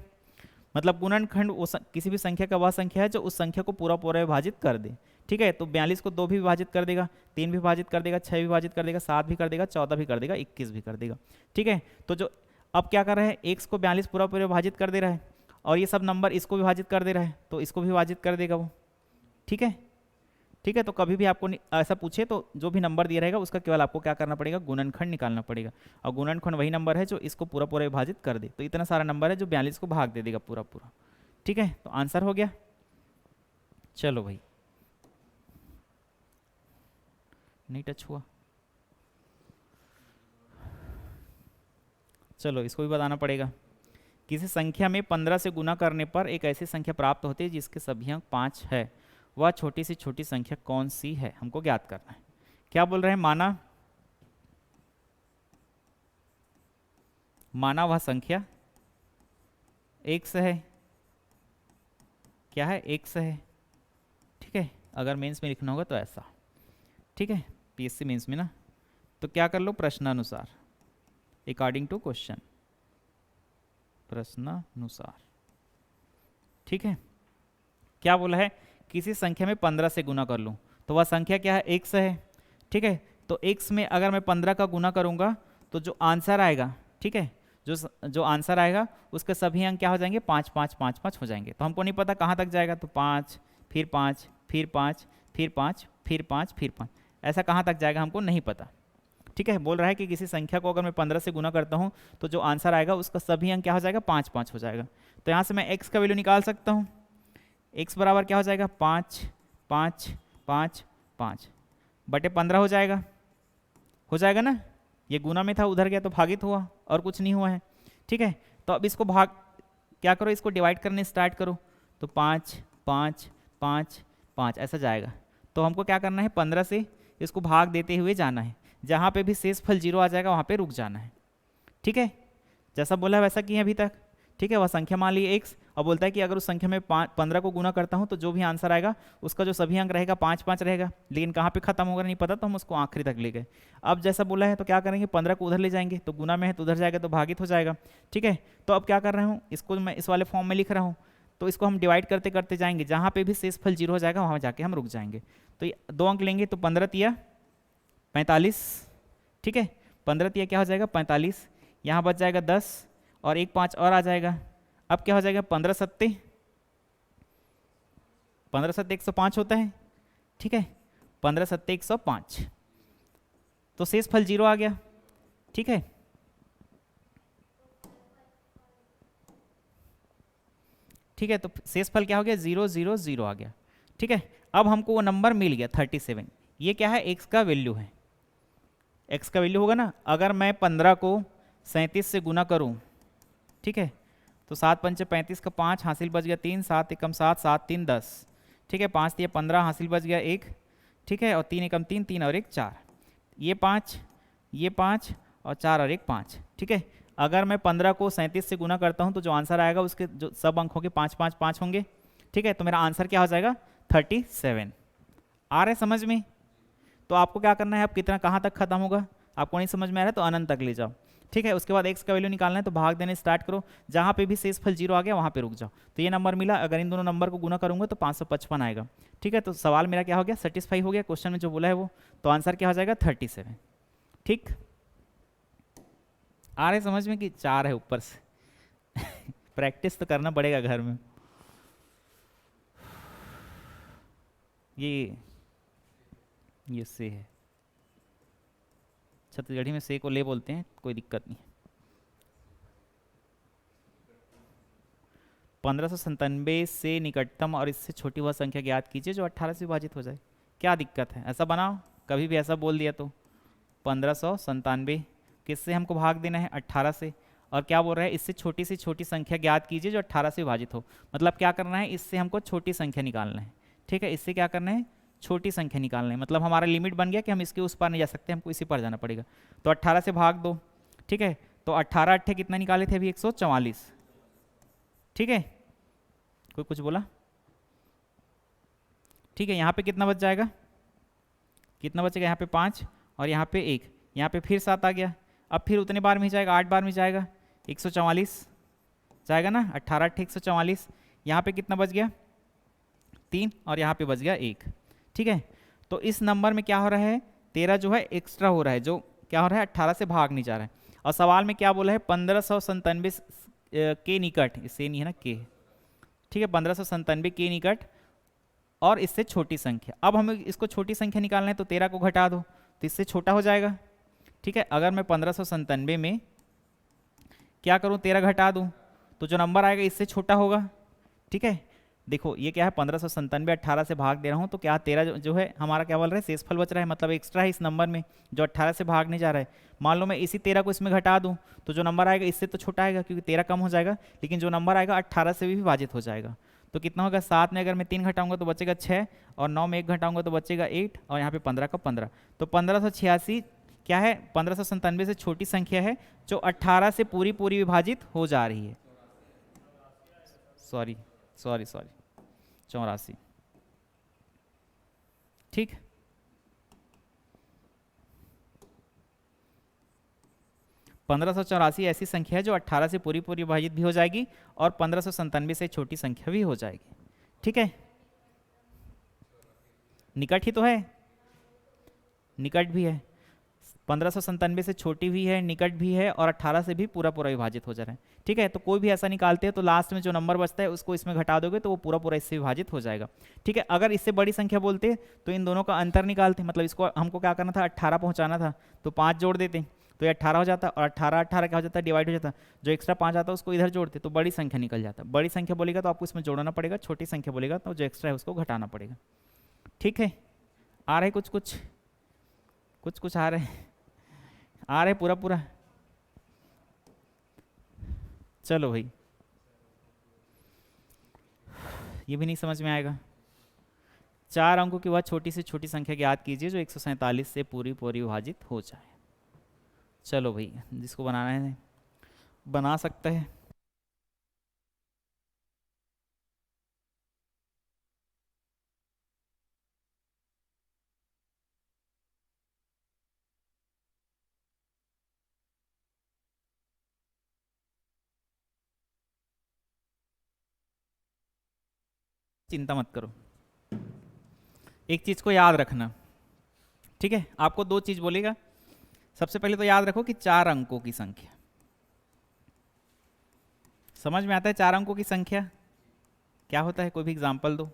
मतलब गुणनखंड किसी भी संख्या का वह संख्या है जो उस संख्या को पूरा पूरा विभाजित कर दे, ठीक है। तो 42 को 2 भी विभाजित कर देगा, 3 भी विभाजित कर देगा, 6 भी विभाजित कर देगा, 7 भी कर देगा, 14 भी कर देगा, 21 भी कर देगा, ठीक है। तो जो अब क्या कर रहे हैं, x को 42 पूरा पूरा विभाजित कर दे रहा है, और ये सब नंबर इसको विभाजित कर दे रहा है, तो इसको भी विभाजित कर देगा वो, ठीक है, ठीक है। तो कभी भी आपको ऐसा पूछे तो जो भी नंबर दिया रहेगा उसका केवल आपको क्या करना पड़ेगा? गुणनखंड निकालना पड़ेगा, और गुणनखंड वही नंबर है जो इसको पूरा पूरा विभाजित कर दे। तो इतना सारा नंबर है जो 42 को भाग दे देगा पूरा पूरा, ठीक है। तो आंसर हो गया। चलो भाई, नहीं टच हुआ, चलो इसको भी बताना पड़ेगा। किसी संख्या में 15 से गुना करने पर एक ऐसी संख्या प्राप्त होती है जिसके सभी अंक 5 है, वह छोटी से छोटी संख्या कौन सी है? हमको ज्ञात करना है। क्या बोल रहे हैं? माना वह संख्या x है, क्या है? x है, ठीक है। अगर मेंस में लिखना होगा तो ऐसा, ठीक है, पीएससी मेंस में ना, तो क्या कर लो? प्रश्नानुसार, अकॉर्डिंग टू क्वेश्चन, प्रश्नानुसार, ठीक है। क्या बोला है? किसी संख्या में 15 से गुना कर लूं, तो वह संख्या क्या है? x है, ठीक है। तो x में अगर मैं 15 का गुना करूंगा तो जो आंसर आएगा, ठीक है, जो आंसर आएगा उसके सभी अंक क्या हो जाएंगे? 5 5 5 5 हो जाएंगे। तो हमको नहीं पता कहाँ तक जाएगा, तो 5 फिर 5 फिर 5 फिर 5 फिर 5 फिर 5, ऐसा कहाँ तक जाएगा हमको नहीं पता, ठीक है। बोल रहा है कि किसी संख्या को अगर मैं 15 से गुना करता हूँ तो जो आंसर आएगा उसका सभी अंक क्या हो जाएगा? 5 5 हो जाएगा। तो यहाँ से मैं x का वैल्यू निकाल सकता हूँ, x बराबर क्या हो जाएगा? 5 5 5 5 बटे 15 हो जाएगा, हो जाएगा ना। ये गुना में था, उधर गया तो भागित हुआ, और कुछ नहीं हुआ है, ठीक है। तो अब इसको भाग क्या करो, इसको डिवाइड करने स्टार्ट करो, तो 5 5 5 5 ऐसा जाएगा। तो हमको क्या करना है? 15 से इसको भाग देते हुए जाना है, जहाँ पे भी शेषफल 0 आ जाएगा वहाँ पे रुक जाना है, ठीक है। जैसा बोला वैसा किए अभी तक, ठीक है। वह संख्या मान ली x, और बोलता है कि अगर उस संख्या में 15 को गुना करता हूँ तो जो भी आंसर आएगा उसका जो सभी अंक रहेगा 5 5 रहेगा, लेकिन कहाँ पे खत्म होगा नहीं पता, तो हम उसको आखिरी तक ले गए। अब जैसा बोला है तो क्या करेंगे? 15 को उधर ले जाएंगे, तो गुना में है तो उधर जाएगा तो भागित हो जाएगा, ठीक है। तो अब क्या कर रहा हूँ, इसको मैं इस वाले फॉर्म में लिख रहा हूँ, तो इसको हम डिवाइड करते करते जाएंगे, जहाँ पे भी शेषफल 0 हो जाएगा वहाँ जाके हम रुक जाएंगे। तो 2 अंक लेंगे, तो 15 तिया 45, ठीक है, 15 तिया क्या हो जाएगा? 45, यहाँ बच जाएगा 10 और एक 5 और आ जाएगा। अब क्या हो जाएगा? 15 सत्ते 105 होता है, ठीक है, 15 सत्ते 105, तो शेषफल 0 आ गया, ठीक है। ठीक है, तो शेषफल क्या हो गया? 0 0 0 आ गया, ठीक है। अब हमको वो नंबर मिल गया 37। ये क्या है? x का वैल्यू है, x का वैल्यू होगा ना। अगर मैं 15 को 37 से गुना करूं, ठीक है, तो 7 पंचे 35 का 5 हासिल बच गया 3, 7 एकम 7 7 3 10, ठीक है, 5 दिए 15 हासिल बच गया 1, ठीक है, और 3 एकम 3 3 और 1 4, ये 5 और 4 और 1 5, ठीक है। अगर मैं 15 को 37 से गुना करता हूँ तो जो आंसर आएगा उसके जो सब अंक होंगे 5 5 5 होंगे, ठीक है। तो मेरा आंसर क्या हो जाएगा? 37। आ रहा है समझ में? तो आपको क्या करना है, अब कितना कहाँ तक खत्म होगा, आपको नहीं समझ में आ रहा है तो अनंत तक ले जाओ, ठीक है। उसके बाद x का वैल्यू निकालना है तो भाग देने स्टार्ट करो, जहाँ पे भी शेषफल 0 आ गया वहाँ पे रुक जाओ। तो ये नंबर मिला, अगर इन दोनों नंबर को गुना करूंगा तो 555 आएगा, ठीक है। तो सवाल मेरा क्या हो गया? सेटिस्फाई हो गया, क्वेश्चन में जो बोला है वो। तो आंसर क्या हो जाएगा? 37, ठीक। आ रहे समझ में कि 4 है ऊपर से? प्रैक्टिस तो करना पड़ेगा घर में। ये से है, छत्तीसगढ़ी में से को ले बोलते हैं, कोई दिक्कत नहीं। 1597 से निकटतम और इससे छोटी वह संख्या ज्ञात कीजिए जो 18 से विभाजित हो जाए। क्या दिक्कत है, ऐसा बनाओ, कभी भी ऐसा बोल दिया तो। 1597 किससे हमको भाग देना है, 18 से, और क्या बोल रहा है, इससे छोटी से छोटी संख्या ज्ञात कीजिए जो 18 से विभाजित हो। मतलब क्या करना है, इससे हमको छोटी संख्या निकालना है। ठीक है, इससे क्या करना है, छोटी संख्या निकालना है। मतलब हमारा लिमिट बन गया कि हम इसके उस पार नहीं जा सकते, हमको इसी पर जाना पड़ेगा। तो 18 से भाग दो। ठीक है, तो 18 अट्ठे कितना निकाले थे अभी, 144। ठीक है, कोई कुछ बोला? ठीक है, यहाँ पे कितना बच जाएगा, कितना बचेगा, यहाँ पे 5 और यहाँ पे 1, यहाँ पे फिर 7 आ गया। अब फिर उतने बार में जाएगा, 8 बार में जाएगा, 144 जाएगा ना, 18 अट्ठे 144। यहाँ पे कितना बच गया, 3, और यहाँ पे बच गया 1। ठीक है, तो इस नंबर में क्या हो रहा है, 13 जो है एक्स्ट्रा हो रहा है, जो क्या हो रहा है, 18 से भाग नहीं जा रहा है। और सवाल में क्या बोला है, 1597 के निकट, इससे नहीं है ना के, ठीक है, 1597 के निकट और इससे छोटी संख्या। अब हमें इसको छोटी संख्या निकालना है, तो 13 को घटा दो तो इससे छोटा हो जाएगा। ठीक है, अगर मैं 1597 में क्या करूं, 13 घटा दूं तो जो नंबर आएगा इससे छोटा होगा। ठीक है, देखो ये क्या है, 1597 18 से भाग दे रहा हूं, तो क्या 13 जो है हमारा क्या बोल रहा है, शेषफल बच रहा है, मतलब एक्स्ट्रा है इस नंबर में जो 18 से भाग नहीं जा रहा है। मान लो मैं इसी 13 को इसमें घटा दूं तो जो नंबर आएगा इससे तो छोटा आएगा क्योंकि 13 कम हो जाएगा, लेकिन जो नंबर आएगा 18 से भी विभाजित हो जाएगा। तो कितना होगा, 7 में अगर मैं 3 घटाऊंगा तो बचेगा 6, और 9 में 1 घटाऊंगा तो बचेगा 8, और यहाँ पे 15 का 15। तो 1586 क्या है, 1597 से छोटी संख्या है जो 18 से पूरी विभाजित हो जा रही है। सॉरी 84। ठीक, (1584) ऐसी संख्या है जो 18 से पूरी विभाजित भी हो जाएगी और 1597 से छोटी संख्या भी हो जाएगी। ठीक है, निकट ही तो है, निकट भी है, 1597 से छोटी भी है, निकट भी है, और 18 से भी पूरा विभाजित हो जा रहा है। ठीक है, तो कोई भी ऐसा निकालते हैं तो लास्ट में जो नंबर बचता है उसको इसमें घटा दोगे तो वो पूरा इससे विभाजित हो जाएगा। ठीक है, अगर इससे बड़ी संख्या बोलते तो इन दोनों का अंतर निकालते, मतलब इसको हमको क्या करना था, 18 पहुंचाना था, तो 5 जोड़ देते तो ये 18 हो जाता, और 18 क्या हो जाता है, डिवाइड हो जाता, जो एक्स्ट्रा 5 आता है उसको इधर जोड़ते तो बड़ी संख्या निकल जाता। बड़ी संख्या बोलेगा तो आपको इसमें जोड़ना पड़ेगा, छोटी संख्या बोलेगा तो जो एक्स्ट्रा है उसको घटाना पड़ेगा। ठीक है, आ रहे कुछ आ रहे पूरा। चलो भाई, ये भी नहीं समझ में आएगा। 4 अंकों की वह छोटी से छोटी संख्या ज्ञात कीजिए जो 147 से पूरी विभाजित हो जाए। चलो भाई, जिसको बनाना है बना सकता है। चिंता मत करो, एक चीज को याद रखना। ठीक है, आपको 2 चीज बोलेगा। सबसे पहले तो याद रखो कि 4 अंकों की संख्या, समझ में आता है 4 अंकों की संख्या क्या होता है, कोई भी एग्जांपल दो।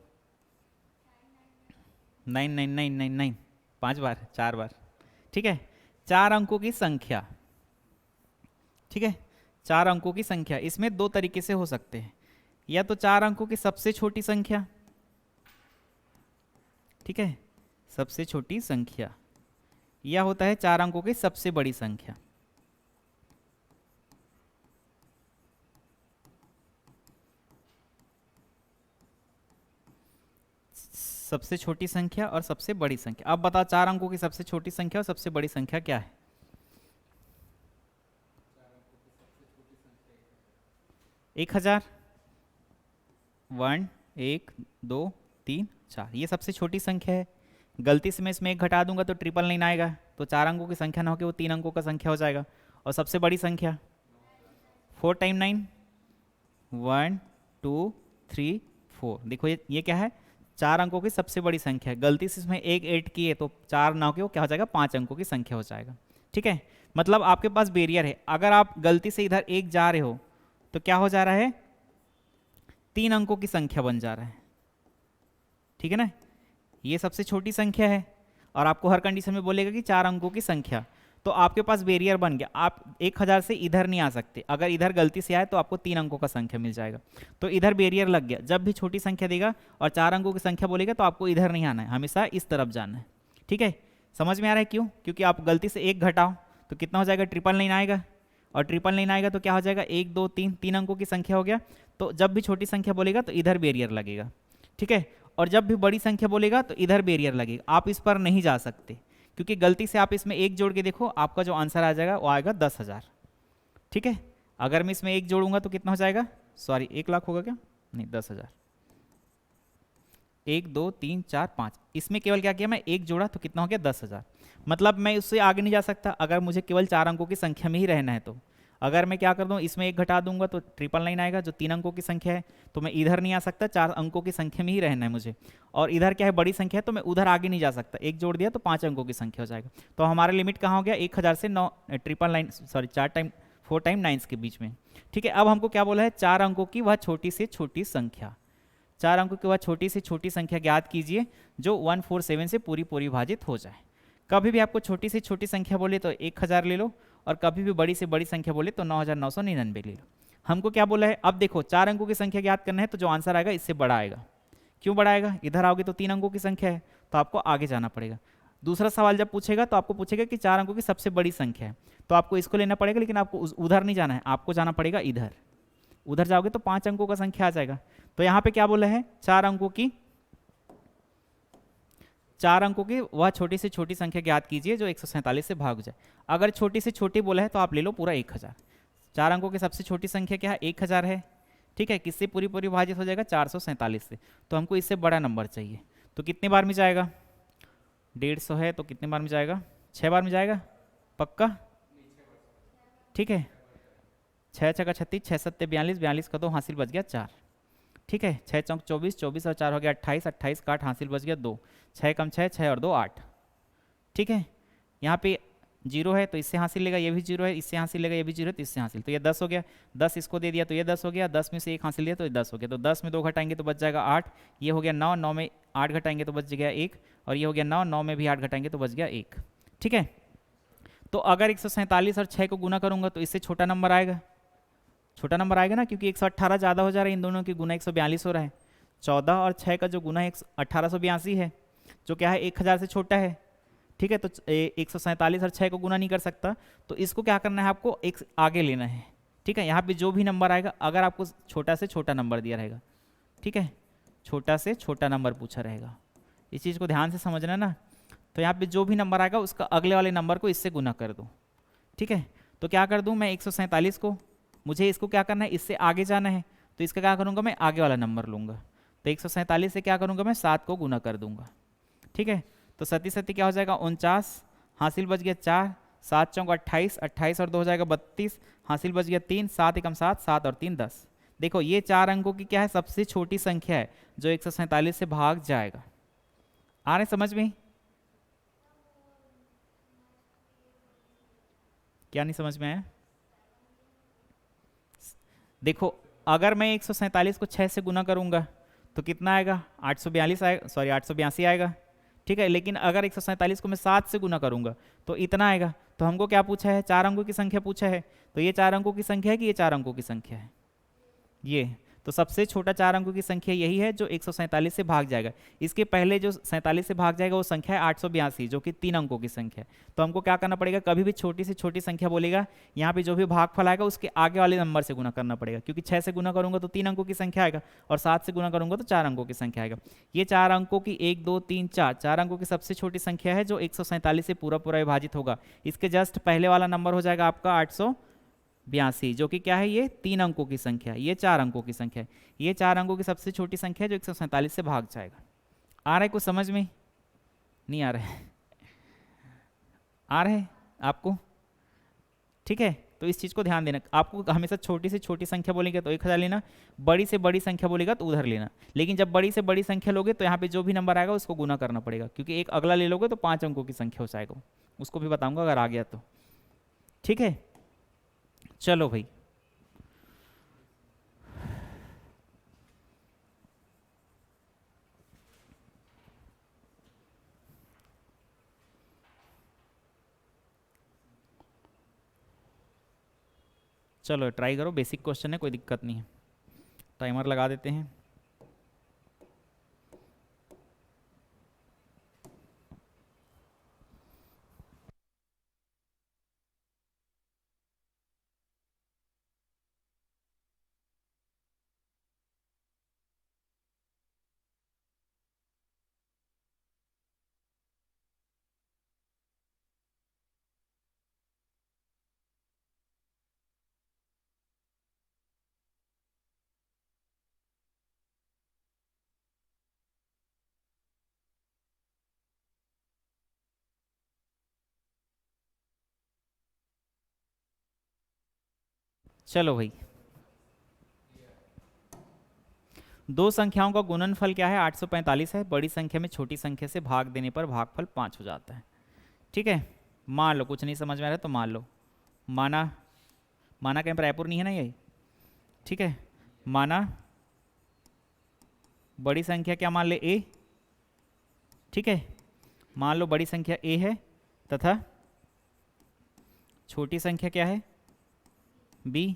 99999, 5 बार, 4 बार। ठीक है, 4 अंकों की संख्या। ठीक है, 4 अंकों की संख्या, इसमें 2 तरीके से हो सकते हैं, या तो 4 अंकों की सबसे छोटी संख्या, ठीक है, सबसे छोटी संख्या, या होता है 4 अंकों की सबसे बड़ी संख्या। सबसे छोटी संख्या और सबसे बड़ी संख्या। अब बता, 4 अंकों की सबसे छोटी संख्या और सबसे बड़ी संख्या क्या है? 1000, 1 1 2 3 4, ये सबसे छोटी संख्या है। गलती से मैं इसमें 1 घटा दूंगा तो 999 आएगा, तो 4 अंकों की संख्या ना होकर वो 3 अंकों का संख्या हो जाएगा। और सबसे बड़ी संख्या 4 टाइम 9, 1 2 3 4। देखो ये क्या है, 4 अंकों की सबसे बड़ी संख्या है। गलती से इसमें 1 ऐड किए तो 4 ना होकर वो क्या हो जाएगा, 5 अंकों की संख्या हो जाएगा। ठीक है, मतलब आपके पास बैरियर है, अगर आप गलती से इधर 1 जा रहे हो तो क्या हो जा रहा है, 3 अंकों की संख्या बन जा रहा है, ठीक है ना। ये सबसे छोटी संख्या है और आपको हर कंडीशन में बोलेगा कि 4 अंकों की संख्या, तो आपके पास बैरियर बन गया। आप 1000 से इधर नहीं आ सकते, अगर इधर गलती से आए तो आपको 3 अंकों का संख्या मिल जाएगा, तो इधर बैरियर लग गया। जब भी छोटी संख्या देगा और 4 अंकों की संख्या बोलेगा तो आपको इधर नहीं आना है, हमेशा इस तरफ जाना है, ठीक है। समझ में आ रहा है क्यों? क्योंकि आप गलती से 1 घटाओ तो कितना हो जाएगा, 999 आएगा, और 999 आएगा तो क्या हो जाएगा, 1 2 3, 3 अंकों की संख्या हो गया। तो जब भी छोटी संख्या बोलेगा तो इधर बैरियर लगेगा, ठीक है। और जब भी बड़ी संख्या बोलेगा तो इधर बैरियर लगेगा, आप इस पर नहीं जा सकते, क्योंकि गलती से आप इसमें 1 जोड़ के देखो, आपका जो आंसर आ जाएगा वो आएगा 10,000, ठीक है। अगर मैं इसमें 1 जोड़ूंगा तो कितना हो जाएगा, सॉरी 1 लाख होगा क्या, नहीं 10,000, 1 2 3 4 5, इसमें केवल क्या किया मैं, 1 जोड़ा तो कितना हो गया, 10,000। मतलब मैं उससे आगे नहीं जा सकता अगर मुझे केवल 4 अंकों की संख्या में ही रहना है। तो अगर मैं क्या कर दूं, इसमें 1 घटा दूंगा तो 999 आएगा, जो 3 अंकों की संख्या है, तो मैं इधर नहीं आ सकता, 4 अंकों की संख्या में ही रहना है मुझे। और इधर क्या है, बड़ी संख्या है, तो मैं उधर आगे नहीं जा सकता, 1 जोड़ दिया तो 5 अंकों की संख्या हो जाएगा। तो हमारा लिमिट कहाँ हो गया, 1000 से 4 टाइम 9 के बीच में, ठीक है। अब हमको क्या बोला है, 4 अंकों की वह छोटी से छोटी संख्या, 4 अंकों की वह छोटी से छोटी संख्या ज्ञात कीजिए जो 147 से पूरी पूरी विभाजित हो जाए। कभी भी आपको छोटी से छोटी संख्या बोले तो 1000 ले लो, और कभी भी बड़ी से बड़ी संख्या बोले तो 9999 ले लो। हमको क्या बोला है, अब देखो 4 अंकों की संख्या ज्ञात करना है, तो जो आंसर आएगा इससे बड़ा आएगा। क्यों बड़ा आएगा, इधर आओगे तो 3 अंकों की संख्या है, तो आपको आगे जाना पड़ेगा। दूसरा सवाल जब पूछेगा तो आपको पूछेगा कि 4 अंकों की सबसे बड़ी संख्या है, तो आपको इसको लेना पड़ेगा, लेकिन आपको उधर नहीं जाना है, आपको जाना पड़ेगा इधर। उधर जाओगे तो 5 अंकों का संख्या आ जाएगा। तो यहाँ पे क्या बोला है, 4 अंकों की वह छोटी से छोटी संख्या ज्ञात कीजिए जो 147 से भाग जाए। अगर छोटी से छोटी बोला है तो आप ले लो पूरा 1000। 4 अंकों की सबसे छोटी संख्या क्या है, 1000 है, ठीक है। किससे पूरी पूरी विभाजित हो जाएगा, 447 से। तो हमको इससे बड़ा नंबर चाहिए, तो कितने बार में जाएगा, 150 है तो कितने बार में जाएगा, 6 बार में जाएगा पक्का, ठीक है। 6 छक्का 36, 6 सत्ते 42, 42 का 2 हासिल बच गया 4, ठीक है। 6 चौक 24, 24 और 4 हो गया 28, 28 का 8 हासिल बच गया 2, 6 कम 6, 6 और 2 8, ठीक है। यहाँ पे 0 है तो इससे हासिल लेगा, ये भी 0 है, इससे हासिल लेगा, ये भी 0 है तो इससे हासिल, तो ये 10 हो गया। 10 इसको दे दिया तो ये 10 हो गया, 10 में से 1 हासिल दिया तो ये 10 हो गया। तो 10 में 2 घटाएंगे तो बच जाएगा 8, ये हो गया 9, 9 में 8 घटाएंगे तो बच गया 1, और ये हो गया 9, 9 में भी 8 घटाएंगे तो बच गया 1, ठीक है। तो अगर 147 और 6 को गुना करूंगा तो इससे छोटा नंबर आएगा, छोटा नंबर आएगा ना, क्योंकि 118 ज़्यादा हो जा रहा है, इन दोनों की गुना 142 हो रहा है। 14 और 6 का जो गुना 1882 है, जो क्या है 1000 से छोटा है, ठीक है। तो 147 और 6 को गुना नहीं कर सकता, तो इसको क्या करना है, आपको एक आगे लेना है, ठीक है। यहाँ पे जो भी नंबर आएगा, अगर आपको छोटा से छोटा नंबर दिया रहेगा, ठीक है, छोटा से छोटा नंबर पूछा रहेगा, इस चीज़ को ध्यान से समझना ना। तो यहाँ पे जो भी नंबर आएगा उसका अगले वाले नंबर को इससे गुना कर दो, ठीक है। तो क्या कर दूँ मैं, 147 को, मुझे इसको क्या करना है, इससे आगे जाना है, तो इसका क्या करूँगा मैं, आगे वाला नंबर लूँगा। तो 147 से क्या करूँगा मैं, 7 को गुना कर दूंगा, ठीक है। तो 37 क्या हो जाएगा, 49, हासिल बच गया 4, 7 चौक 28, 28 और 2 हो जाएगा 32, हासिल बच गया 3, 7 एकम 7, 7 और 3 10। देखो ये 4 अंकों की क्या है, सबसे छोटी संख्या है जो 147 से भाग जाएगा। आ रहे समझ में, क्या नहीं समझ में आया? देखो अगर मैं 147 को 6 से गुना करूंगा तो कितना आएगा, 842 आएगा, सॉरी 882 आएगा, ठीक है। लेकिन अगर 147 को मैं 7 से गुना करूंगा तो इतना आएगा। तो हमको क्या पूछा है, 4 अंकों की संख्या पूछा है, तो ये 4 अंकों की संख्या है कि ये 4 अंकों की संख्या है, ये तो सबसे छोटा 4 अंकों की संख्या यही है जो 147 से भाग जाएगा। इसके पहले जो 47 से भाग जाएगा वो संख्या है 882, जो कि 3 अंकों की संख्या है। तो हमको क्या करना पड़ेगा, कभी भी छोटी से छोटी संख्या बोलेगा, यहाँ पे जो भी भागफल आएगा उसके आगे वाले नंबर से गुना करना पड़ेगा, क्योंकि 6 से गुना करूंगा तो 3 अंकों की संख्या आएगा, और 7 से गुना करूंगा तो 4 अंकों की संख्या आएगा। ये 4 अंकों की 1 2 3 4 4 अंकों की सबसे छोटी संख्या है जो 147 से पूरा पूरा विभाजित होगा। इसके जस्ट पहले वाला नंबर हो जाएगा आपका 882, जो कि क्या है, ये 3 अंकों की संख्या, ये 4 अंकों की संख्या है, ये 4 अंकों की सबसे छोटी संख्या है जो 147 से भाग जाएगा। आ रहा है कुछ समझ में, नहीं आ रहा है? आ रहा है आपको, ठीक है। तो इस चीज़ को ध्यान देना, आपको हमेशा छोटी से छोटी संख्या बोलेंगे तो 1000 लेना, बड़ी से बड़ी संख्या बोलेगा तो उधर लेना। लेकिन जब बड़ी से बड़ी संख्या लोगे तो यहाँ पे जो भी नंबर आएगा उसको गुना करना पड़ेगा, क्योंकि एक अगला ले लोगे तो 5 अंकों की संख्या हो जाएगा, उसको भी बताऊंगा अगर आ गया तो, ठीक है। चलो भाई, चलो ट्राई करो, बेसिक क्वेश्चन है, कोई दिक्कत नहीं है। टाइमर लगा देते हैं। चलो भाई, दो संख्याओं का गुणनफल क्या है? 845 है। बड़ी संख्या में छोटी संख्या से भाग देने पर भागफल 5 हो जाता है। ठीक है, मान लो, कुछ नहीं समझ में आ रहा है तो मान लो, माना, माना कहीं पर रायपुर नहीं है ना ये, ठीक है, माना बड़ी संख्या क्या मान ले? ए। ठीक है, मान लो बड़ी संख्या ए है तथा छोटी संख्या क्या है? बी।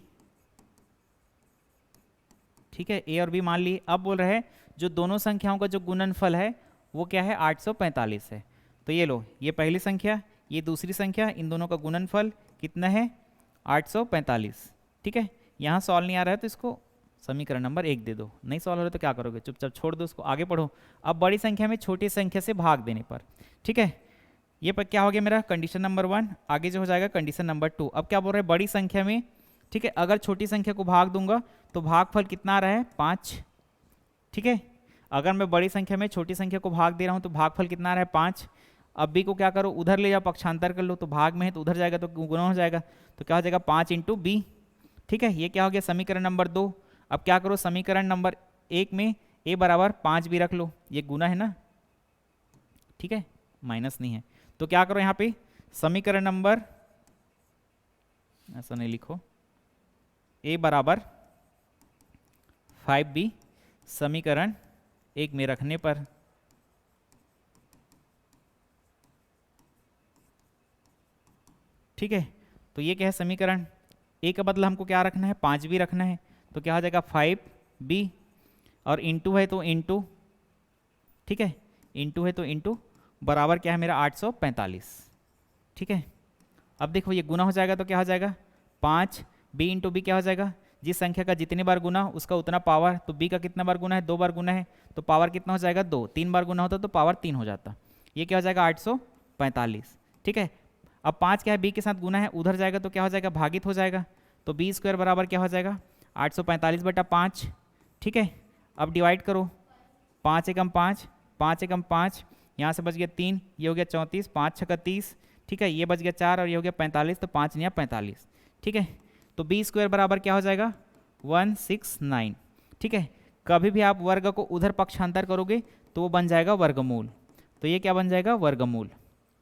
ठीक है, ए और बी मान ली। अब बोल रहे हैं जो दोनों संख्याओं का जो गुणनफल है वो क्या है? 845 है। तो ये लो, ये पहली संख्या, ये दूसरी संख्या, इन दोनों का गुणनफल कितना है? 845। ठीक है, यहाँ सॉल्व नहीं आ रहा है तो इसको समीकरण नंबर 1 दे दो। नहीं सॉल्व हो रहा तो क्या करोगे? चुपचाप छोड़ दो उसको, आगे पढ़ो। अब बड़ी संख्या में छोटी संख्या से भाग देने पर, ठीक है, ये पर क्या हो गया मेरा? Condition number 1। आगे जो हो जाएगा कंडीशन नंबर 2। अब क्या बोल रहे हैं? बड़ी संख्या में, ठीक है, अगर छोटी संख्या को भाग दूंगा तो भागफल कितना आ रहा है? 5। ठीक है, अगर मैं बड़ी संख्या में छोटी संख्या को भाग दे रहा हूं तो भागफल कितना आ रहा है? 5। अब बी को क्या करो? उधर ले जाओ, पक्षांतर कर लो, तो भाग में है तो उधर जाएगा तो गुणा हो जाएगा, तो क्या हो जाएगा? 5 इंटू बी। ठीक है, ये क्या हो गया? समीकरण नंबर 2। अब क्या करो? समीकरण नंबर 1 में ए बराबर 5 भी रख लो, ये गुना है ना, ठीक है, माइनस नहीं है। तो क्या करो यहाँ पे? समीकरण नंबर, ऐसा नहीं लिखो, ए बराबर 5b समीकरण 1 में रखने पर, ठीक है, तो ये क्या है? समीकरण ए का बदला हमको क्या रखना है? 5 भी रखना है, तो क्या हो जाएगा? 5b, और इंटू है तो इंटू, ठीक है, इंटू है तो इंटू, बराबर क्या है मेरा? 845। ठीक है, अब देखो ये गुना हो जाएगा तो क्या हो जाएगा? 5 बी इंटू बी क्या हो जाएगा? जिस संख्या का जितनी बार गुना उसका उतना पावर, तो बी का कितना बार गुना है? 2 बार गुना है, तो पावर कितना हो जाएगा? 2। 3 बार गुना होता तो पावर 3 हो जाता। ये क्या हो जाएगा? 845। ठीक है, अब 5 क्या है? बी के साथ गुना है, उधर जाएगा तो क्या हो जाएगा? भागित हो जाएगा, तो बी स्क्वायर बराबर क्या हो जाएगा? 845/5। ठीक है, अब डिवाइड करो, 5 एकम 5, 5 एकम 5, यहाँ से बच गया 3, ये हो गया 34, 5 छक्का 30, ठीक है, ये बच गया 4 और ये हो गया 45, तो 5 नया 45। ठीक है, तो बी स्क्वायर बराबर क्या हो जाएगा? 169। ठीक है, कभी भी आप वर्ग को उधर पक्षांतर करोगे तो वो बन जाएगा वर्गमूल, तो ये क्या बन जाएगा? वर्गमूल।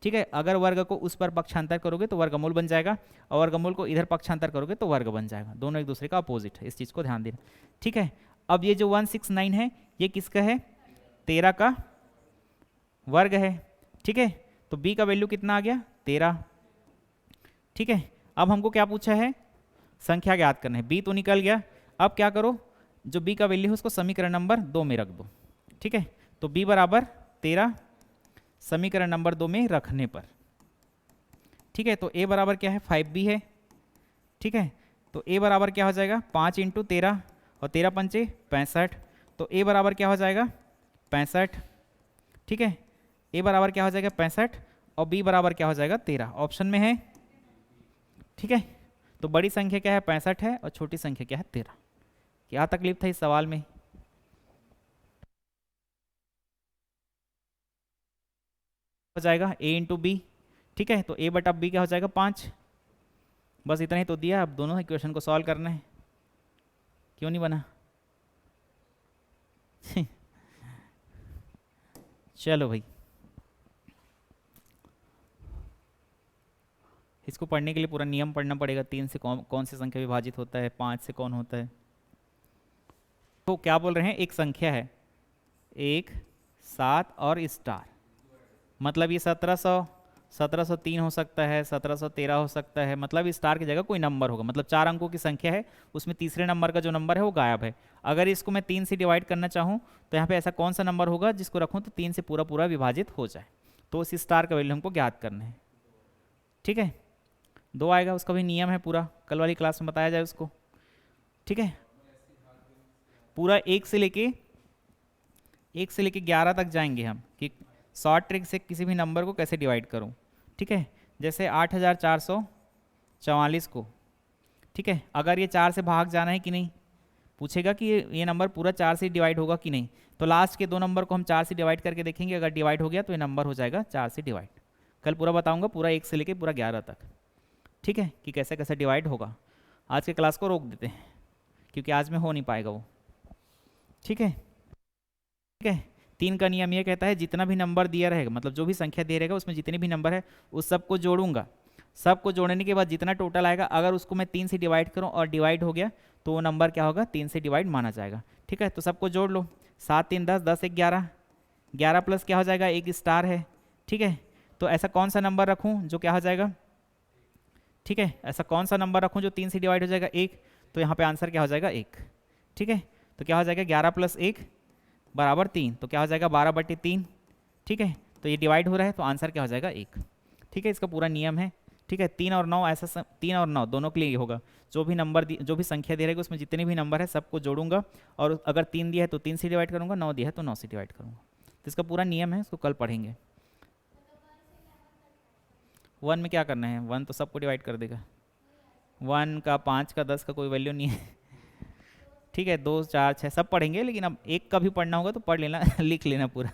ठीक है, अगर वर्ग को उस पर पक्षांतर करोगे तो वर्गमूल बन जाएगा, और वर्गमूल को इधर पक्षांतर करोगे तो वर्ग बन जाएगा। दोनों एक दूसरे का अपोजिट है, इस चीज़ को ध्यान देना। ठीक है, अब ये जो 169 है ये किसका है? 13 का वर्ग है। ठीक है, तो b का वैल्यू कितना आ गया? 13। ठीक है, अब हमको क्या पूछा है? संख्या ज्ञात करना है। b तो निकल गया, अब क्या करो? जो b का वैल्यू है उसको समीकरण नंबर 2 में रख दो। ठीक है, तो b बराबर 13 समीकरण नंबर 2 में रखने पर, ठीक है, तो a बराबर क्या है? 5b है। ठीक है, तो a बराबर क्या हो जाएगा? 5 इंटू 13, और 13 पंचे 65, तो a बराबर क्या हो जाएगा? 65। ठीक है, a बराबर क्या हो जाएगा? 65, और b बराबर क्या हो जाएगा? 13, ऑप्शन में है। ठीक है, तो बड़ी संख्या क्या है? 65 है, और छोटी संख्या क्या है? 13। क्या तकलीफ था इस सवाल में? हो जाएगा a इंटू बी। ठीक है, तो a बटा b क्या हो जाएगा? 5। बस इतना ही तो दिया, अब दोनों इक्वेशन को सॉल्व करना है। क्यों नहीं बना? चलो भाई, इसको पढ़ने के लिए पूरा नियम पढ़ना पड़ेगा। 3 से कौन सी संख्या विभाजित होता है, 5 से कौन होता है। तो क्या बोल रहे हैं? एक संख्या है 1, 7 और स्टार, मतलब ये 1700, 1703 हो सकता है, 1713 हो सकता है, मतलब इस स्टार की जगह कोई नंबर होगा, मतलब 4 अंकों की संख्या है, उसमें तीसरे नंबर का जो नंबर है वो गायब है। अगर इसको मैं 3 से डिवाइड करना चाहूँ तो यहाँ पे ऐसा कौन सा नंबर होगा जिसको रखूँ तो 3 से पूरा पूरा विभाजित हो जाए, तो उस स्टार का वैल्यू हमको ज्ञात करना है। ठीक है, 2 आएगा, उसका भी नियम है पूरा, कल वाली क्लास में बताया जाए उसको। ठीक है, पूरा 1 से लेके 11 तक जाएंगे हम कि शॉर्ट ट्रिक से किसी भी नंबर को कैसे डिवाइड करूं। ठीक है, जैसे 8444 को, ठीक है, अगर ये 4 से भाग जाना है कि नहीं, पूछेगा कि ये नंबर पूरा 4 से डिवाइड होगा कि नहीं, तो लास्ट के 2 नंबर को हम 4 से डिवाइड करके देखेंगे, अगर डिवाइड हो गया तो ये नंबर हो जाएगा 4 से डिवाइड। कल पूरा बताऊंगा, पूरा 1 से लेके पूरा 11 तक। ठीक है, कि कैसे कैसे डिवाइड होगा। आज के क्लास को रोक देते हैं क्योंकि आज में हो नहीं पाएगा वो। ठीक है, ठीक है, 3 का नियम ये कहता है जितना भी नंबर दिया रहेगा, मतलब जो भी संख्या दे रहेगा उसमें जितने भी नंबर है उस सबको जोड़ूंगा, सबको जोड़ने के बाद जितना टोटल आएगा अगर उसको मैं 3 से डिवाइड करूं और डिवाइड हो गया तो वो नंबर क्या होगा, 3 से डिवाइड माना जाएगा। ठीक है, तो सबको जोड़ लो, 7 3 10, 10 1 11, 11 प्लस क्या हो जाएगा, 1 स्टार है। ठीक है, तो ऐसा कौन सा नंबर रखूँ जो क्या हो जाएगा, ठीक है, ऐसा कौन सा नंबर रखूँ जो 3 से डिवाइड हो जाएगा, 1, तो यहाँ पे आंसर क्या हो जाएगा 1। ठीक है, तो क्या हो जाएगा 11 प्लस 1 बराबर 3, तो क्या हो जाएगा 12/3। ठीक है, तो ये डिवाइड हो रहा है तो आंसर क्या हो जाएगा 1। ठीक है, इसका पूरा नियम है। ठीक है, 3 और 9 ऐसा 3 और 9 दोनों के लिए ये होगा, जो भी नंबर जो भी संख्या दे रहेगी उसमें जितने भी नंबर है सबको जोड़ूंगा, और अगर 3 दिया है तो 3 से डिवाइड करूँगा, 9 दिया है तो 9 से डिवाइड करूँगा। तो इसका पूरा नियम है, इसको कल पढ़ेंगे। 1 में क्या करना है, 1 तो सबको डिवाइड कर देगा, 1 का 5 का 10 का कोई वैल्यू नहीं है। ठीक है, 2 4 6 सब पढ़ेंगे, लेकिन अब 1 का भी पढ़ना होगा तो पढ़ लेना लिख लेना पूरा।